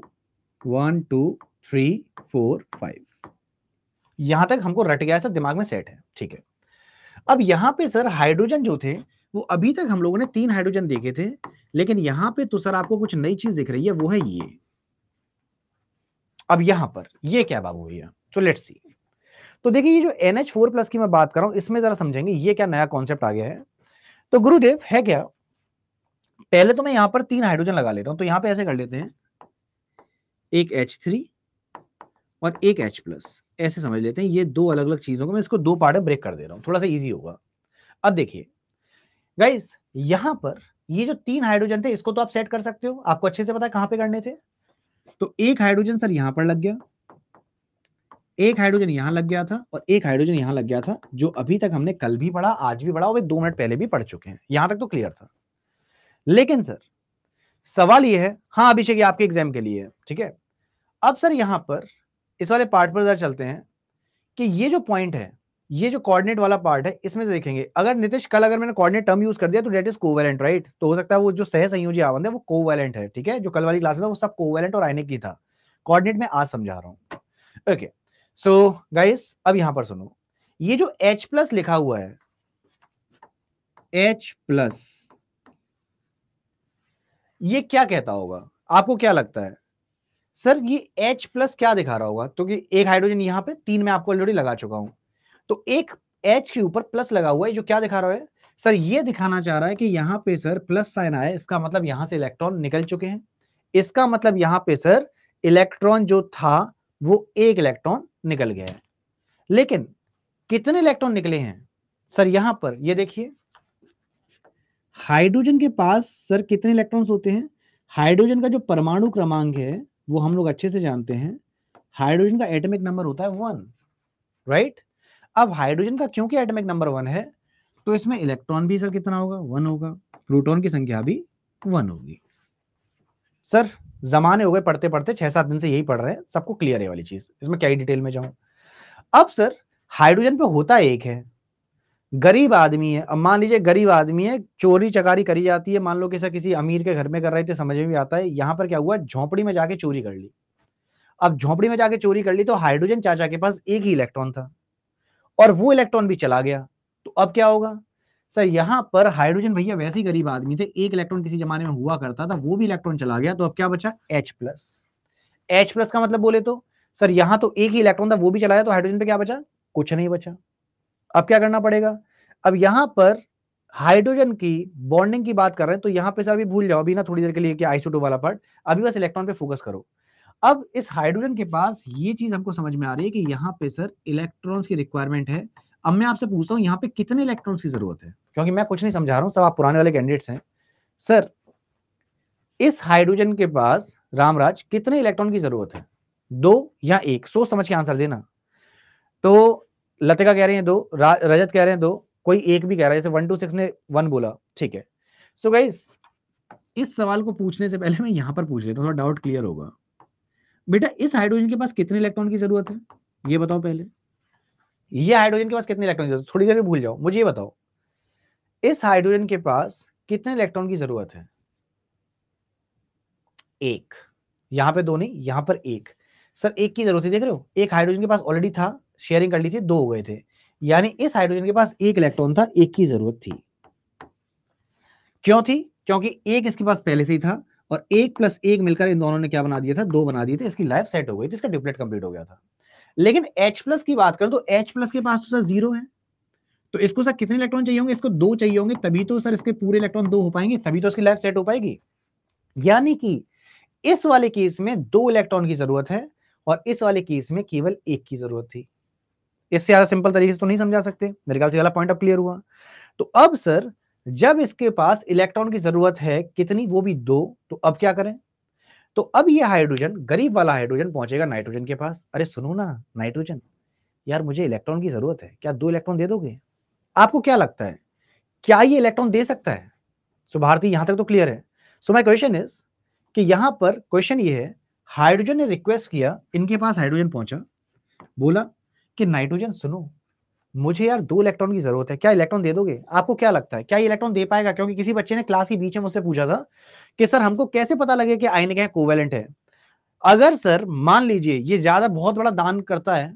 3 4 5, यहां तक हमको रट गया, सर दिमाग में सेट है, ठीक है। अब यहां पे सर हाइड्रोजन जो थे वो अभी तक हम लोगों ने 3 हाइड्रोजन देखे थे, लेकिन यहां पे तो सर आपको कुछ नई चीज दिख रही है, वो है ये। अब यहां पर ये क्या बाबू भैया, तो लेट्स सी। तो देखिए ये जो NH4 प्लस की मैं बात कर रहा हूं, इसमें जरा समझेंगे ये क्या नया कॉन्सेप्ट आ गया है। तो गुरुदेव है क्या, पहले तो मैं यहां पर 3 हाइड्रोजन लगा लेता हूं, तो यहां पे ऐसे कर लेते हैं, एक H3 और एक H प्लस, ऐसे समझ लेते हैं। ये दो अलग अलग चीजों को मैं इसको दो पार्ट में ब्रेक कर दे रहा हूं, थोड़ा सा इजी होगा। अब देखिए गाइस, यहां पर ये जो 3 हाइड्रोजन थे इसको तो आप सेट कर सकते हो, आपको अच्छे से पता है कहां पे करने थे। तो एक हाइड्रोजन सर यहां पर लग गया, एक हाइड्रोजन यहां लग गया था, और एक हाइड्रोजन यहां लग गया था, जो अभी तक हमने कल भी पढ़ा, आज भी पढ़ा, और 2 मिनट पहले भी पढ़ चुके हैं, यहां तक तो क्लियर था। लेकिन सर सवाल ये है, हाँ अभिषेक ये आपके एग्जाम के लिए है, ठीक है। अब सर यहां पर इस वाले पार्ट पर जरा चलते हैं कि ये जो पॉइंट है, ये जो कोऑर्डिनेट वाला पार्ट है, इसमें से देखेंगे अगर नितिश कल अगर मैंने कोऑर्डिनेट टर्म यूज कर दिया तो डेट इज कोवैलेंट, राइट। तो हो सकता है वो जो सह संयोजी आबंध है वो कोवैलेंट है, ठीक है। जो कल वाली क्लास में वो सब कोवैलेंट और आयनिक की था, कोऑर्डिनेट में आज समझा रहा हूं। ओके सो गाइस, अब यहां पर सुनो, ये जो H प्लस लिखा हुआ है, H प्लस, ये क्या कहता होगा, आपको क्या लगता है सर, ये H प्लस क्या दिखा रहा होगा, क्योंकि एक हाइड्रोजन यहां पे 3 में आपको ऑलरेडी लगा चुका हूं, तो एक H के ऊपर प्लस लगा हुआ है, जो क्या दिखा रहा है सर, ये दिखाना चाह रहा है कि यहां पे सर प्लस साइन आया, इसका मतलब यहां से इलेक्ट्रॉन निकल चुके हैं। इसका मतलब यहां पे सर इलेक्ट्रॉन जो था वो एक इलेक्ट्रॉन निकल गया है। लेकिन कितने इलेक्ट्रॉन निकले हैं सर, यहां पर ये देखिए, हाइड्रोजन के पास सर कितने इलेक्ट्रॉन्स होते हैं, हाइड्रोजन का जो परमाणु क्रमांक है वो हम लोग अच्छे से जानते हैं, हाइड्रोजन का एटॉमिक नंबर होता है 1, राइट। अब हाइड्रोजन का क्योंकि एटॉमिक नंबर 1 है, तो इसमें इलेक्ट्रॉन भी सर कितना होगा, 1 होगा, प्रोटॉन की संख्या भी 1 होगी। सर जमाने हो गए पढ़ते पढ़ते, 6-7 दिन से यही पढ़ रहे हैं, सबको क्लियर है वाली चीज, इसमें क्या ही डिटेल में जाऊं। अब सर हाइड्रोजन पे होता एक है, गरीब आदमी है, अब मान लीजिए गरीब आदमी है, चोरी चकारी करी जाती है, मान लो कि सर किसी अमीर के घर में कर रहे थे, समझ में भी आता है। यहां पर क्या हुआ, झोपड़ी में जाके चोरी कर ली। अब झोपड़ी में जाके चोरी कर ली, तो हाइड्रोजन चाचा के पास एक ही इलेक्ट्रॉन था, और वो इलेक्ट्रॉन भी चला गया, तो अब क्या होगा सर, यहां पर हाइड्रोजन भैया वैसे ही गरीब आदमी थे, एक इलेक्ट्रॉन किसी जमाने में हुआ करता था, वो भी इलेक्ट्रॉन चला गया, तो अब क्या बचा, H प्लस। H प्लस का मतलब बोले तो सर यहां तो एक ही इलेक्ट्रॉन था, वो भी चला गया, तो हाइड्रोजन पे क्या बचा, कुछ नहीं बचा। अब क्या करना पड़ेगा, अब यहां पर हाइड्रोजन की बॉन्डिंग की बात कर रहे हैं, तो यहां पे सर अभी भूल जाओ, अभी ना थोड़ी देर के लिए कि आइसोटोप वाला पार्ट, अभी बस इलेक्ट्रॉन पे फोकस करो। अब इस हाइड्रोजन के पास ये चीज हमको समझ में आ रही है कि यहां पे सर इलेक्ट्रॉन्स की रिक्वायरमेंट है। अब मैं आपसे पूछता हूं यहां पे कितने इलेक्ट्रॉन्स की जरूरत है, क्योंकि मैं कुछ नहीं समझा रहा हूं, सब आप पुराने वाले कैंडिडेट्स हैं। सर इस हाइड्रोजन के पास रामराज कितने इलेक्ट्रॉन की जरूरत है, 2 या 1, सोच समझ के आंसर देना। तो लतिका कह रही है 2, रजत कह रहे हैं 2, कोई एक भी कह रहा है, जैसे 1 2 6 ने 1 बोला, ठीक है। सो गाइस, इस सवाल को पूछने से पहले मैं यहां पर पूछ लेता हूं, थोड़ा डाउट क्लियर होगा। बेटा इस हाइड्रोजन के पास कितने इलेक्ट्रॉन की जरूरत है, ये बताओ पहले। ये हाइड्रोजन के पास कितने इलेक्ट्रॉन की जरूरत, थोड़ी देर में भूल जाओ, मुझे ये बताओ इस हाइड्रोजन के पास कितने इलेक्ट्रॉन की जरूरत है, 1, यहां पे 2 नहीं, यहां पर 1। सर 1 की जरूरत है, देख रहे हो, एक हाइड्रोजन के पास ऑलरेडी था, शेयरिंग कर ली थी, 2 हो गए थे, यानी इस हाइड्रोजन के पास 1 इलेक्ट्रॉन था, 1 की जरूरत थी। क्यों थी, क्योंकि 1 इसके पास पहले से ही था, और 1 प्लस 1 मिलकर इन दोनों ने क्या बना दिया था, 2 बना दिए थे, इसकी लाइफ सेट हो गई थी, इसका डुप्लेट कंप्लीट हो गया था। लेकिन H प्लस की बात करें तो H प्लस के पास तो सर 0 है, तो इसको सर कितने इलेक्ट्रॉन चाहिए होंगे, इसको 2 चाहिए होंगे, तभी तो सर इसके पूरे इलेक्ट्रॉन 2 हो पाएंगे, तभी तो इसकी लाइफ सेट हो पाएगी। यानी कि इस वाले केस में 2 इलेक्ट्रॉन की जरूरत है, और इस वाले केस में केवल 1 की जरूरत थी। इससे ज्यादा सिंपल तरीके से तो नहीं समझा सकते, मेरे ख्याल से वाला पॉइंट अब क्लियर हुआ। तो अब सर जब इसके पास इलेक्ट्रॉन की जरूरत है कितनी, वो भी 2, तो अब क्या करें, तो अब ये हाइड्रोजन, गरीब वाला हाइड्रोजन पहुंचेगा नाइट्रोजन के पास, अरे सुनो ना नाइट्रोजन, यार मुझे इलेक्ट्रॉन की जरूरत है, क्या 2 इलेक्ट्रॉन दे दोगे। आपको क्या लगता है क्या ये इलेक्ट्रॉन दे सकता है, सो भारती यहां तक तो क्लियर है। सो माय क्वेश्चन इज कि यहां पर क्वेश्चन ये है, हाइड्रोजन ने रिक्वेस्ट किया, इनके पास हाइड्रोजन पहुंचा, बोला कि नाइट्रोजन सुनो, मुझे यार 2 इलेक्ट्रॉन की जरूरत है, क्या इलेक्ट्रॉन दे दोगे? आपको क्या लगता है क्या ये इलेक्ट्रॉन दे पाएगा? क्योंकि किसी बच्चे ने क्लास के बीच में मुझसे पूछा था कि सर हमको कैसे पता लगे कि आयनिक है, कोवेलेंट है? अगर सर मान लीजिए ये ज्यादा बहुत बड़ा दान करता है,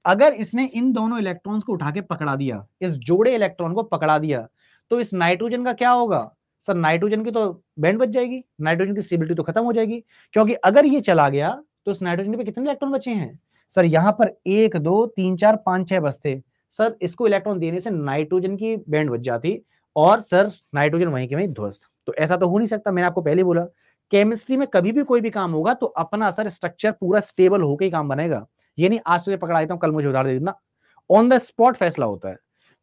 अगर इसने इन दोनों इलेक्ट्रॉन्स को उठा के पकड़ा दिया, इस जोड़े इलेक्ट्रॉन को पकड़ा दिया, तो इस नाइट्रोजन का क्या होगा? सर नाइट्रोजन की तो बैंड बच जाएगी, नाइट्रोजन की स्टेबिलिटी तो खत्म हो जाएगी, क्योंकि अगर ये चला गया तो इस नाइट्रोजन पे कितने इलेक्ट्रॉन बचे हैं? सर यहां पर 1 2 3 4 5 6 बचते। सर इसको इलेक्ट्रॉन देने से नाइट्रोजन की बैंड बच जाती और सर नाइट्रोजन वहीं के वहीं ध्वस्त। तो ऐसा तो हो नहीं सकता, मैंने आपको पहले बोला केमिस्ट्री में कभी भी कोई भी काम होगा तो अपना सर स्ट्रक्चर पूरा स्टेबल होकर ही काम बनेगा। ये नहीं आज तुझे पकड़ा देता हूं, कल मुझे उधार दे देना, ऑन द स्पॉट फैसला होता है।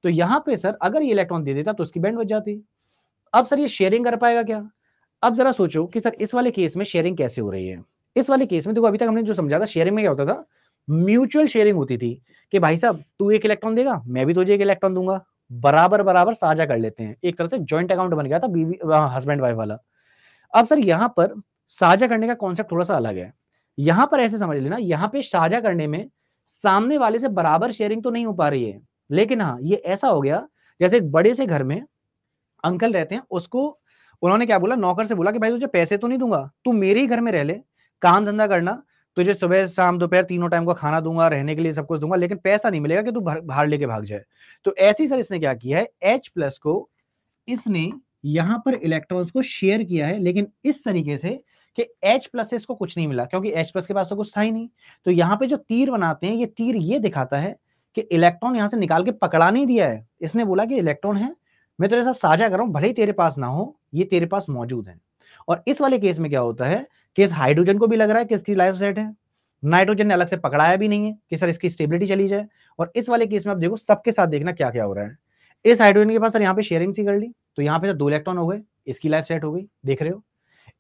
तो यहां पे सर अगर ये इलेक्ट्रॉन दे देता तो उसकी बैंड बच जाती। अब सर ये शेयरिंग कर पाएगा क्या? अब जरा सोचो कि सर इस वाले केस में शेयरिंग कैसे हो रही है। इस वाले केस में देखो, अभी तक हमने जो समझा था शेयरिंग में क्या होता था, म्यूचुअल शेयरिंग होती थी कि भाई साहब तू 1 इलेक्ट्रॉन देगा, मैं भी तुझे 1 इलेक्ट्रॉन दूंगा, बराबर बराबर साझा कर लेते हैं, एक तरह से जॉइंट अकाउंट बन गया था बीवी हस्बैंड वाइफ वाला। अब सर यहां पर साझा करने का कॉन्सेप्ट थोड़ा सा अलग है। यहां पर ऐसे समझ लेना, यहां पे साझा करने में सामने वाले से बराबर शेयरिंग तो नहीं हो पा रही है, लेकिन हाँ ये ऐसा हो गया जैसे एक बड़े से घर में अंकल रहते हैं, उसको उन्होंने क्या बोला, नौकर से बोला कि भाई तुझे पैसे तो नहीं दूंगा, तू मेरे ही घर में रह ले, काम धंधा करना, तुझे सुबह शाम दोपहर तीनों टाइम का खाना दूंगा, रहने के लिए सब कुछ दूंगा, लेकिन पैसा नहीं मिलेगा कि तू बाहर लेके भाग जाए। तो ऐसे ही सर इसने क्या किया है, H+ को इसने यहां पर इलेक्ट्रॉन्स को शेयर किया है, लेकिन इस तरीके से कि H+ से इसको कुछ नहीं मिला, क्योंकि H+ के पास तो कुछ था ही नहीं। तो यहां पे जो तीर बनाते हैं, ये तीर ये दिखाता है कि इलेक्ट्रॉन यहां से निकाल के पकड़ा नहीं दिया है, इसने बोला कि इलेक्ट्रॉन है, मैं तेरे साथ साझा कर रहा हूं, भले ही तेरे पास ना हो, ये तेरे पास मौजूद है। और इस वाले केस में क्या होता है कि इस हाइड्रोजन को भी लग रहा है कि इसकी लाइफ सेट है, नाइट्रोजन ने अलग से पकड़ाया भी नहीं है कि सर इसकी स्टेबिलिटी चली जाए। और इस वाले केस में आप देखो सबके साथ देखना क्या क्या हो रहा है। इस हाइड्रोजन के पास सर यहाँ पे शेयरिंग सी कर ली, तो यहाँ पे सर 2 इलेक्ट्रॉन हो गए, इसकी लाइफ सेट हो गई, देख रहे हो।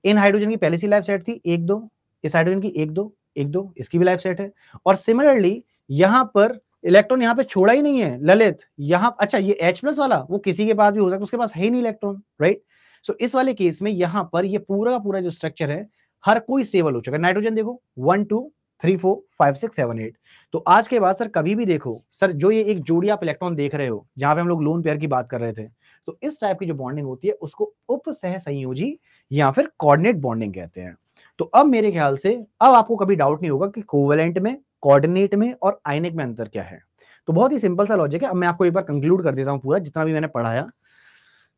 इन हाइड्रोजन की पहले सी लाइफ सेट थी 1 2, इस हाइड्रोजन की 1 2 1 2, इसकी भी लाइफ सेट है। और सिमिलरली यहाँ पर इलेक्ट्रॉन यहाँ पे छोड़ा ही नहीं है ललित, यहाँ अच्छा ये H+ वाला वो किसी के पास भी हो सकता है, उसके पास है ही नहीं इलेक्ट्रॉन, राइट। सो इस वाले केस में यहाँ पर ये पूरा का पूरा जो स्ट्रक्चर है हर कोई स्टेबल हो चुका है। नाइट्रोजन देखो 1 2 3 4 5 6 7 8। तो आज के बाद सर कभी भी देखो सर, जो ये एक जोड़ी आप इलेक्ट्रॉन देख रहे हो, जहां पे हम लोग लोन पेयर की बात कर रहे थे, तो इस टाइप की जो बॉन्डिंग होती है उसको उपसह संयोजी या फिर कोऑर्डिनेट बॉन्डिंग कहते हैं। तो अब मेरे ख्याल से अब आपको कभी डाउट नहीं होगा कि कोवेलेंट में, कोऑर्डिनेट में और आयनिक में अंतर क्या है। तो बहुत ही सिंपल सा लॉजिक है। अब मैं आपको एक बार कंक्लूड कर देता हूं पूरा जितना भी मैंने पढ़ाया।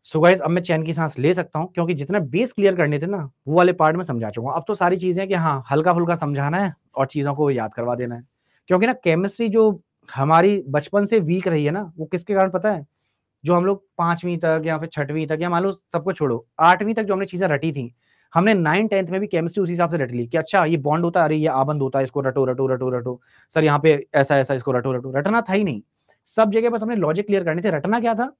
सो गाइस अब मैं चैन की सांस ले सकता हूं, क्योंकि जितना बेस क्लियर करने थे ना वो वाले पार्ट में समझा चुका हूं। अब तो सारी चीजें कि हाँ हल्का फुल्का समझाना है और चीजों को याद करवा देना है। क्योंकि ना केमिस्ट्री जो हमारी बचपन से वीक रही है ना, वो किसके कारण पता है? जो हम लोग 5वीं तक या फिर 6वीं तक, या मान लो सबको छोड़ो 8वीं तक जो हमने चीजें रटी थी, हमने 9 10th में भी केमिस्ट्री उसी हिसाब से रट ली कि अच्छा ये बॉन्ड होता है, अरे ये आबंध होता है, इसको रटो रटो रटो रटो, सर यहाँ पे ऐसा ऐसा, इसको रटो रटो। रटना था ही नहीं, सब जगह बस हमने लॉजिक क्लियर करने थे। रटना क्या था?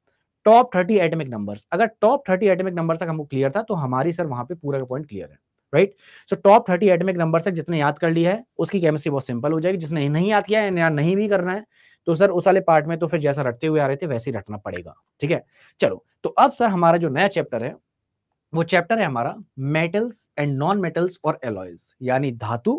Top 30 atomic numbers. अगर टॉप 30 एटॉमिक नंबर तक हमको क्लियर था तो हमारी सर वहां पे पूरा का पॉइंट क्लियर है, right. So top 30 atomic number तक जितने याद कर लिया है उसकी केमिस्ट्री बहुत सिंपल हो जाएगी। जिसने नहीं याद किया है या नहीं भी करना है तो सर उस वाले पार्ट में तो फिर जैसा रटते हुए आ रहे थे वैसे ही रटना पड़ेगा, ठीक है। चलो तो अब सर हमारा जो नया चैप्टर है वो चैप्टर है हमारा मेटल्स एंड नॉन मेटल्स और एलॉयज, यानी धातु,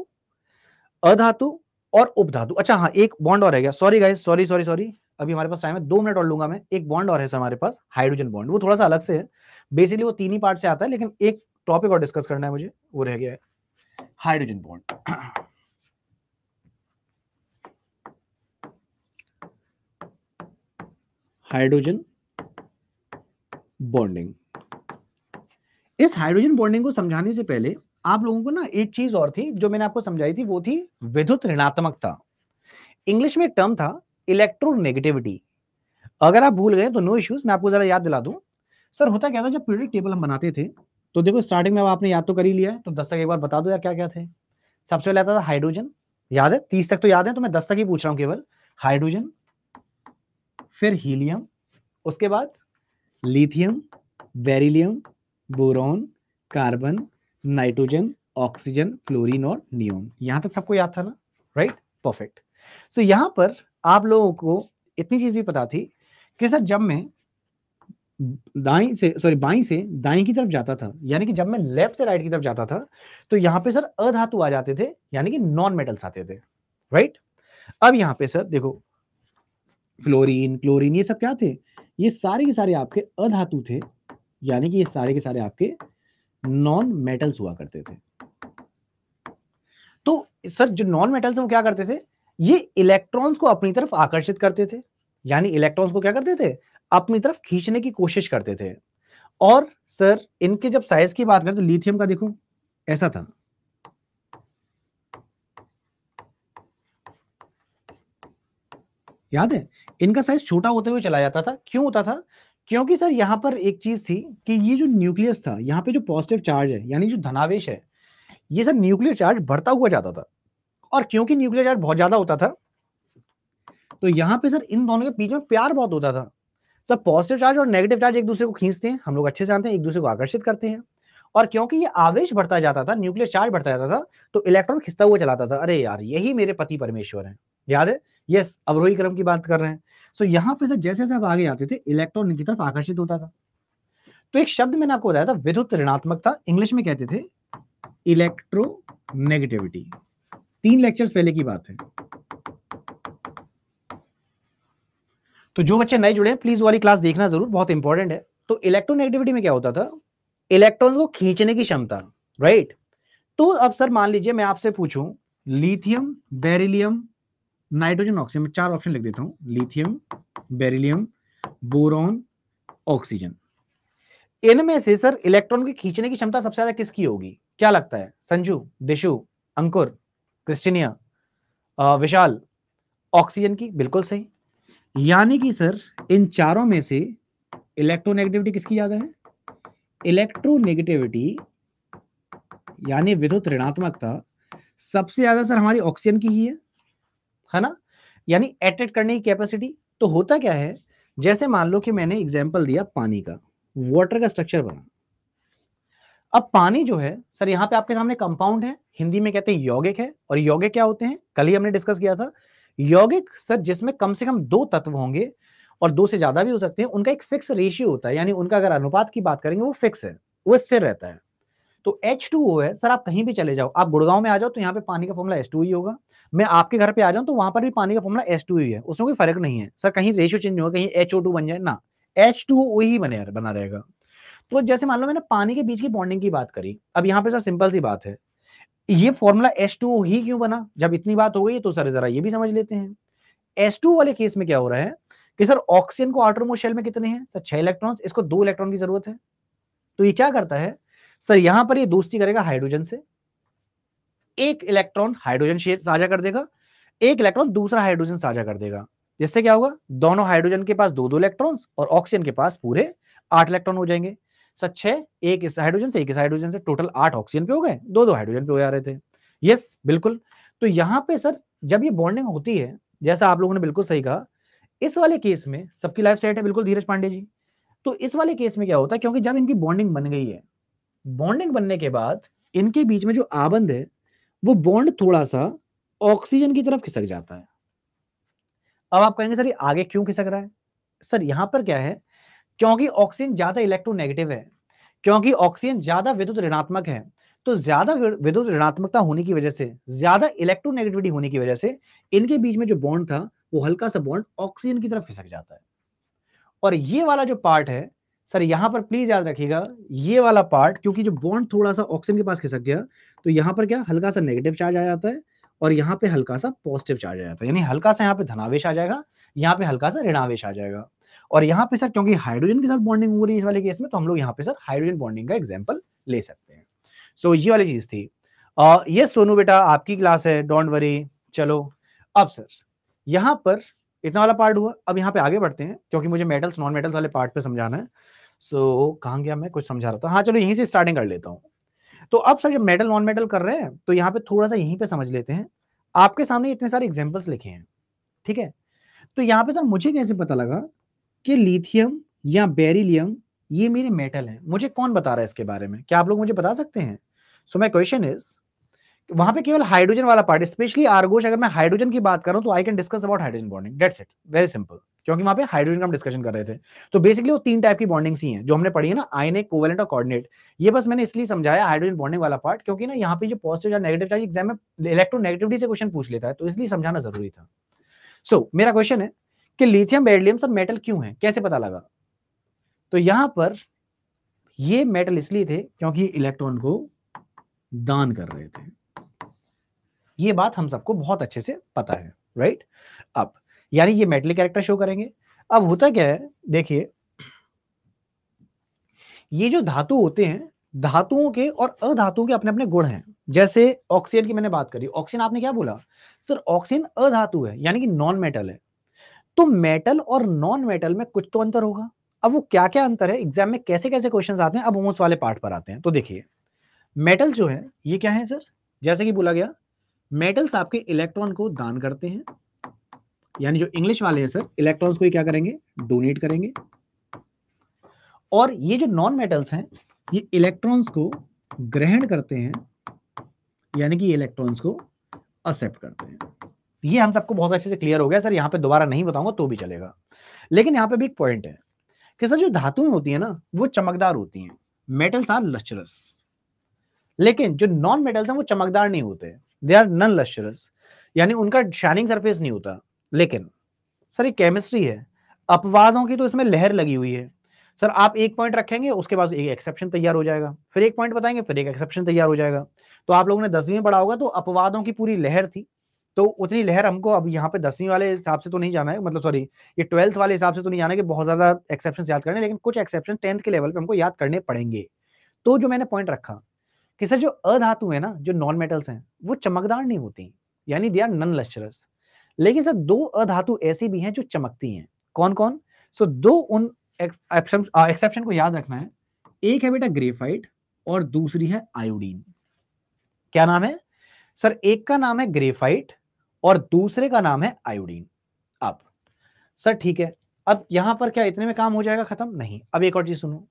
अधातु और उपधातु। अच्छा हाँ एक बॉन्ड और है गया, sorry guys, sorry sorry sorry, अभी हमारे पास टाइम है, 2 मिनट और लूंगा मैं। एक बॉन्ड और है सर हमारे पास, हाइड्रोजन बॉन्ड, वो थोड़ा सा अलग से है, बेसिकली वो 3 ही पार्ट से आता है, लेकिन एक टॉपिक और डिस्कस करना है मुझे, वो रह गया है हाइड्रोजन बॉन्ड। Hydrogen bonding. इस हाइड्रोजन बॉन्डिंग को समझाने से पहले आप लोगों को ना एक चीज और थी जो मैंने आपको समझाई थी, वो थी विद्युत ऋणात्मकता। इंग्लिश में एक टर्म था इलेक्ट्रोनेगेटिविटी। अगर आप भूल गए तो नो इश्यूज, मैं आपको जरा याद दिला दूं। सर होता क्या था जब पीरियोडिक टेबल हम बनाते थे, तो देखो स्टार्टिंग में अब आपने याद तो कर ही लिया है, तो 10 तक एक बार बता दो यार क्या क्या थे। सबसे पहले आता था हाइड्रोजन, याद है? 30 तक तो याद है, तो मैं 10 तक ही पूछ रहा हूं केवल। हाइड्रोजन, फिर हीलियम, उसके बाद lithium, beryllium, boron, carbon, nitrogen, oxygen, fluorine और नियोन। यहां तक सबको याद था ना, राइट? परफेक्ट। सो यहां पर आप लोगों को इतनी चीज भी पता थी कि सर जब मैं दाईं से सॉरी बाईं से दाईं की तरफ जाता था, यानी कि जब मैं लेफ्ट से राइट की तरफ जाता था तो यहां पे सर अधातु आ जाते थे, यानी कि नॉन मेटल्स आते थे, राइट। अब यहां पे सर देखो, फ्लोरीन क्लोरीन ये सब क्या थे, ये सारे के सारे आपके अधातु थे, यानी कि ये सारे के सारे आपके नॉन मेटल्स हुआ करते थे। तो सर जो नॉन मेटल्स है वो क्या करते थे, ये इलेक्ट्रॉन्स को अपनी तरफ आकर्षित करते थे, यानी इलेक्ट्रॉन्स को क्या करते थे, अपनी तरफ खींचने की कोशिश करते थे। और सर इनके जब साइज की बात करें तो लिथियम का देखो ऐसा था, याद है, इनका साइज छोटा होते हुए चला जाता था। क्यों होता था, क्योंकि सर यहां पर एक चीज थी कि ये जो न्यूक्लियस था, यहां पे जो पॉजिटिव चार्ज है यानी जो धनावेश है, ये सर न्यूक्लियर चार्ज बढ़ता हुआ जाता था। और क्योंकि न्यूक्लियर चार्ज बहुत ज्यादा होता था तो यहां पे सर इन दोनों के बीच में प्यार बहुत होता था। सब पॉजिटिव चार्ज और नेगेटिव चार्ज एक दूसरे को खींचते हैं, हम लोग अच्छे से जानते हैं, एक दूसरे को आकर्षित करते हैं। और क्योंकि ये आवेश बढ़ता जाता था, न्यूक्लियर चार्ज बढ़ता जाता था, तो इलेक्ट्रॉन खिंचता हुआ चलाता था। अरे यार यही मेरे पति परमेश्वर हैं, याद है, यस अवरोही क्रम की बात कर रहे हैं। सो यहाँ पे सर जैसे जैसे आप आगे आते थे इलेक्ट्रॉन इनकी तरफ आकर्षित होता था। तो एक शब्द मैंने आपको बताया था विद्युत ऋणात्मकता, इंग्लिश में कहते थे इलेक्ट्रोनेगेटिविटी। 3 लेक्चर्स पहले की बात है। तो जो बच्चे नए जुड़े हैं प्लीज वाली क्लास देखना जरूर, बहुत इंपॉर्टेंट है। तो इलेक्ट्रोनेगेटिविटी में क्या होता था, इलेक्ट्रॉन को खींचने की क्षमता, राइट। तो अब सर मान लीजिए मैं आपसे पूछूं lithium beryllium nitrogen oxygen, 4 option लिख देता हूं, लिथियम बेरिलियम बोरॉन ऑक्सीजन, इनमें से सर इलेक्ट्रॉन की खींचने की क्षमता सबसे ज्यादा किसकी होगी, क्या लगता है, संजू, दिशु, अंकुर, क्रिस्टिनिया, विशाल? ऑक्सीजन की, बिल्कुल सही। यानी कि सर इन चारों में से इलेक्ट्रोनेगेटिविटी किसकी ज्यादा है, इलेक्ट्रोनेगेटिविटी यानी विद्युत ऋणात्मकता सबसे ज्यादा सर हमारी ऑक्सीजन की ही है ना, यानी अट्रैक्ट करने की कैपेसिटी। तो होता क्या है, जैसे मान लो कि मैंने एग्जांपल दिया पानी का, वाटर का स्ट्रक्चर बना। अब पानी जो है सर यहाँ पे आपके सामने कंपाउंड है, हिंदी में कहते हैं यौगिक है। और यौगिक क्या होते हैं, कल ही हमने डिस्कस किया था, यौगिक सर जिसमें कम से कम 2 तत्व होंगे और 2 से ज्यादा भी हो सकते हैं, उनका एक फिक्स रेशियो होता है, यानी उनका अगर अनुपात की बात करेंगे वो फिक्स है, वो स्थिर रहता है। तो H2O है सर, आप कहीं भी चले जाओ, आप गुड़गांव में आ जाओ तो यहाँ पे पानी का फॉर्मूला H2 ही होगा, मैं आपके घर पे आ जाऊं तो वहां पर भी पानी का फॉर्मूला H2 ही है, उसमें कोई फर्क नहीं है सर, कहीं रेशियो चेंज नहीं होगा, कहीं HO2 बन जाए ना, H2O ही बना रहेगा। तो जैसे मान लो मैंने पानी के बीच की बॉन्डिंग की बात करी, अब यहाँ पे सर सिंपल सी बात है, ये फॉर्मूला H2O ही क्यों बना, जब इतनी बात हो गई तो सर जरा ये भी समझ लेते हैं। H2 वाले केस में क्या हो रहा है कि सर ऑक्सीजन को आटोमोस्ट शेल में कितने हैं सर, 6 इलेक्ट्रॉन्स, इसको 2 इलेक्ट्रॉन की जरूरत है। तो ये क्या करता है सर, यहां पर ये दोस्ती करेगा हाइड्रोजन से, एक इलेक्ट्रॉन हाइड्रोजन साझा कर देगा, एक इलेक्ट्रॉन दूसरा हाइड्रोजन साझा कर देगा, जिससे क्या होगा, दोनों हाइड्रोजन के पास 2-2 इलेक्ट्रॉन्स और ऑक्सीजन के पास पूरे 8 इलेक्ट्रॉन हो जाएंगे। सर 6, एक इस हाइड्रोजन से एक इस हाइड्रोजन से, टोटल 8 ऑक्सीजन पे हो गए, 2-2 हाइड्रोजन पे हो जा रहे थे। यस बिल्कुल। तो यहां पे सर जब ये बॉन्डिंग होती है, जैसा आप लोगों ने बिल्कुल सही कहा, इस वाले केस में सबकी लाइफ सेट है, बिल्कुल धीरज पांडे जी। तो इस वाले केस में क्या होता है, क्योंकि जब इनकी बॉन्डिंग बन गई है, बॉन्डिंग बनने के बाद इनके बीच में जो आबंध है वो बॉन्ड थोड़ा सा ऑक्सीजन की तरफ खिसक जाता है। अब आप कहेंगे सर ये आगे क्यों खिसक रहा है, सर यहां पर क्या है, क्योंकि ऑक्सीजन ज्यादा इलेक्ट्रोनेगेटिव है, क्योंकि ऑक्सीजन ज्यादा विद्युत ऋणात्मक है, तो ज्यादा विद्युत ऋणात्मकता होने की वजह से, ज्यादा इलेक्ट्रोनेगेटिविटी होने की वजह से इनके बीच में जो बॉन्ड था वो हल्का सा बॉन्ड ऑक्सीजन की तरफ खिसक जाता है। और ये वाला जो पार्ट है सर, यहां पर प्लीज याद रखिएगा, ये वाला पार्ट क्योंकि जो बॉन्ड थोड़ा सा ऑक्सीजन के पास खिसक गया, तो यहां पर क्या हल्का सा नेगेटिव चार्ज आ जाता है और यहाँ पे हल्का सा पॉजिटिव चार्ज आ जाता है, यानी हल्का सा यहाँ पे धनावेश आ जाएगा, यहाँ पे हल्का सा ऋणावेश आ जाएगा। और यहाँ पे सर क्योंकि हाइड्रोजन के साथ बॉन्डिंग हो रही है इस वाले केस में, तो हम लोग यहाँ पे सर हाइड्रोजन बॉन्डिंग का एग्जाम्पल ले सकते हैं। सो ये वाली चीज थी। ये सोनू बेटा आपकी क्लास है, डोंट वरी। चलो अब सर यहाँ पर इतना वाला पार्ट हुआ, अब यहाँ पे आगे बढ़ते हैं क्योंकि मुझे मेटल्स नॉन मेटल्स वाले पार्ट पे समझाना है। सो कहाँ गया, मैं कुछ समझा रहा था, हाँ चलो यहीं से स्टार्टिंग कर लेता हूँ। तो अब सर जब मेटल नॉन मेटल कर रहे हैं तो यहाँ पे थोड़ा सा यहीं पे समझ लेते हैं। आपके सामने इतने सारे एग्जांपल्स लिखे हैं, ठीक है। तो यहाँ पे सर मुझे कैसे पता लगा कि लिथियम या बेरिलियम ये मेरे मेटल हैं, मुझे कौन बता रहा है इसके बारे में, क्या आप लोग मुझे बता सकते हैं? सो माय क्वेश्चन इज, वहां पे केवल हाइड्रोजन वाला पार्ट, स्पेशली आर्गोश, अगर मैं हाइड्रोजन की बात करूं तो I can discuss about hydrogen bonding, that's it, very simple. क्योंकि वहां पे हाइड्रोजन का हम डिस्कशन कर रहे थे। तो बेसिकली वो 3 टाइप की बॉन्डिंग्स ही हैं जो हमने पढ़ी है ना, आयनिक, कोवेलेंट और कोऑर्डिनेट। ये बस मैंने इसलिए समझाया हाइड्रोजन बॉन्डिंग वाला पार्ट, क्योंकि ना यहाँ पे जो पॉजिटिव या नेगेटिव चार्ज एग्जाम में इलेक्ट्रोनेगेटिविटी से क्वेश्चन पूछ लेता है, तो इसलिए समझाना जरूरी था। सो मेरा क्वेश्चन है कि लिथियम, बेरिलियम सब मेटल क्यों है, कैसे पता लगा? तो यहां पर ये मेटल इसलिए थे क्योंकि इलेक्ट्रॉन को दान कर रहे थे। ये बात हम सबको बहुत अच्छे से पता है, राइट? अब यानी ये मेटल कैरेक्टर शो करेंगे। अब होता क्या है, देखिए, ये जो धातु होते हैं, धातुओं के और अधातुओं के अपने अपने गुण हैं। जैसे ऑक्सीजन की मैंने बात करी, ऑक्सीजन आपने क्या बोला सर? ऑक्सीजन अधातु है, यानी कि नॉन मेटल है। तो मेटल और नॉन मेटल में कुछ तो अंतर होगा। अब वो क्या क्या अंतर है, एग्जाम में कैसे कैसे क्वेश्चंस आते हैं, अब हम उस वाले पार्ट पर आते हैं। तो देखिए, मेटल जो है ये क्या है सर? जैसे कि बोला गया, मेटल्स आपके इलेक्ट्रॉन को दान करते हैं, यानी जो इंग्लिश वाले हैं सर, इलेक्ट्रॉन्स को क्या करेंगे? डोनेट करेंगे। और ये जो नॉन मेटल्स हैं, ये इलेक्ट्रॉन्स को ग्रहण करते हैं, यानी कि इलेक्ट्रॉन्स को एक्सेप्ट करते हैं। ये हम सबको बहुत अच्छे से क्लियर हो गया सर, यहां पे दोबारा नहीं बताऊंगा तो भी चलेगा। लेकिन यहां पे भी एक पॉइंट है कि सर जो धातुएं होती है ना, वो चमकदार होती हैं, मेटल्स आर लस्ट्रस। लेकिन जो नॉन मेटल्स हैं वो चमकदार नहीं होते, दे आर नॉन लस्ट्रस, यानी उनका शाइनिंग सरफेस नहीं होता। लेकिन सर ये केमिस्ट्री है, अपवादों की तो इसमें लहर लगी हुई है। सर आप एक पॉइंट रखेंगे, उसके बाद एक एक्सेप्शन तैयार हो जाएगा, फिर एक पॉइंट बताएंगे, फिर एक एक्सेप्शन तैयार हो जाएगा। तो आप लोगों ने 10वीं में पढ़ा होगा, तो अपवादों की पूरी लहर थी। तो उतनी लहर हमको अब यहाँ पे 10वीं वाले हिसाब से तो नहीं जाना है, मतलब सॉरी, ये 12th वाले हिसाब से तो नहीं जाना है कि बहुत ज्यादा एक्सेप्शन याद करने, लेकिन कुछ एक्सेप्शन 10th के लेवल पे हमको याद करने पड़ेंगे। तो जो मैंने पॉइंट रखा कि सर जो अधातु है ना, जो नॉन मेटल्स हैं, वो चमकदार नहीं होती, यानी दे आर नॉन लस्ट्रस। लेकिन सर दो अधातु ऐसी भी हैं जो चमकती हैं। कौन कौन? सो दो उन एक्सेप्शन को याद रखना है। एक है बेटा ग्रेफाइट और दूसरी है आयोडीन। क्या नाम है सर? एक का नाम है ग्रेफाइट और दूसरे का नाम है आयोडीन। अब सर ठीक है, अब यहां पर क्या इतने में काम हो जाएगा खत्म? नहीं, अब एक और चीज सुनो।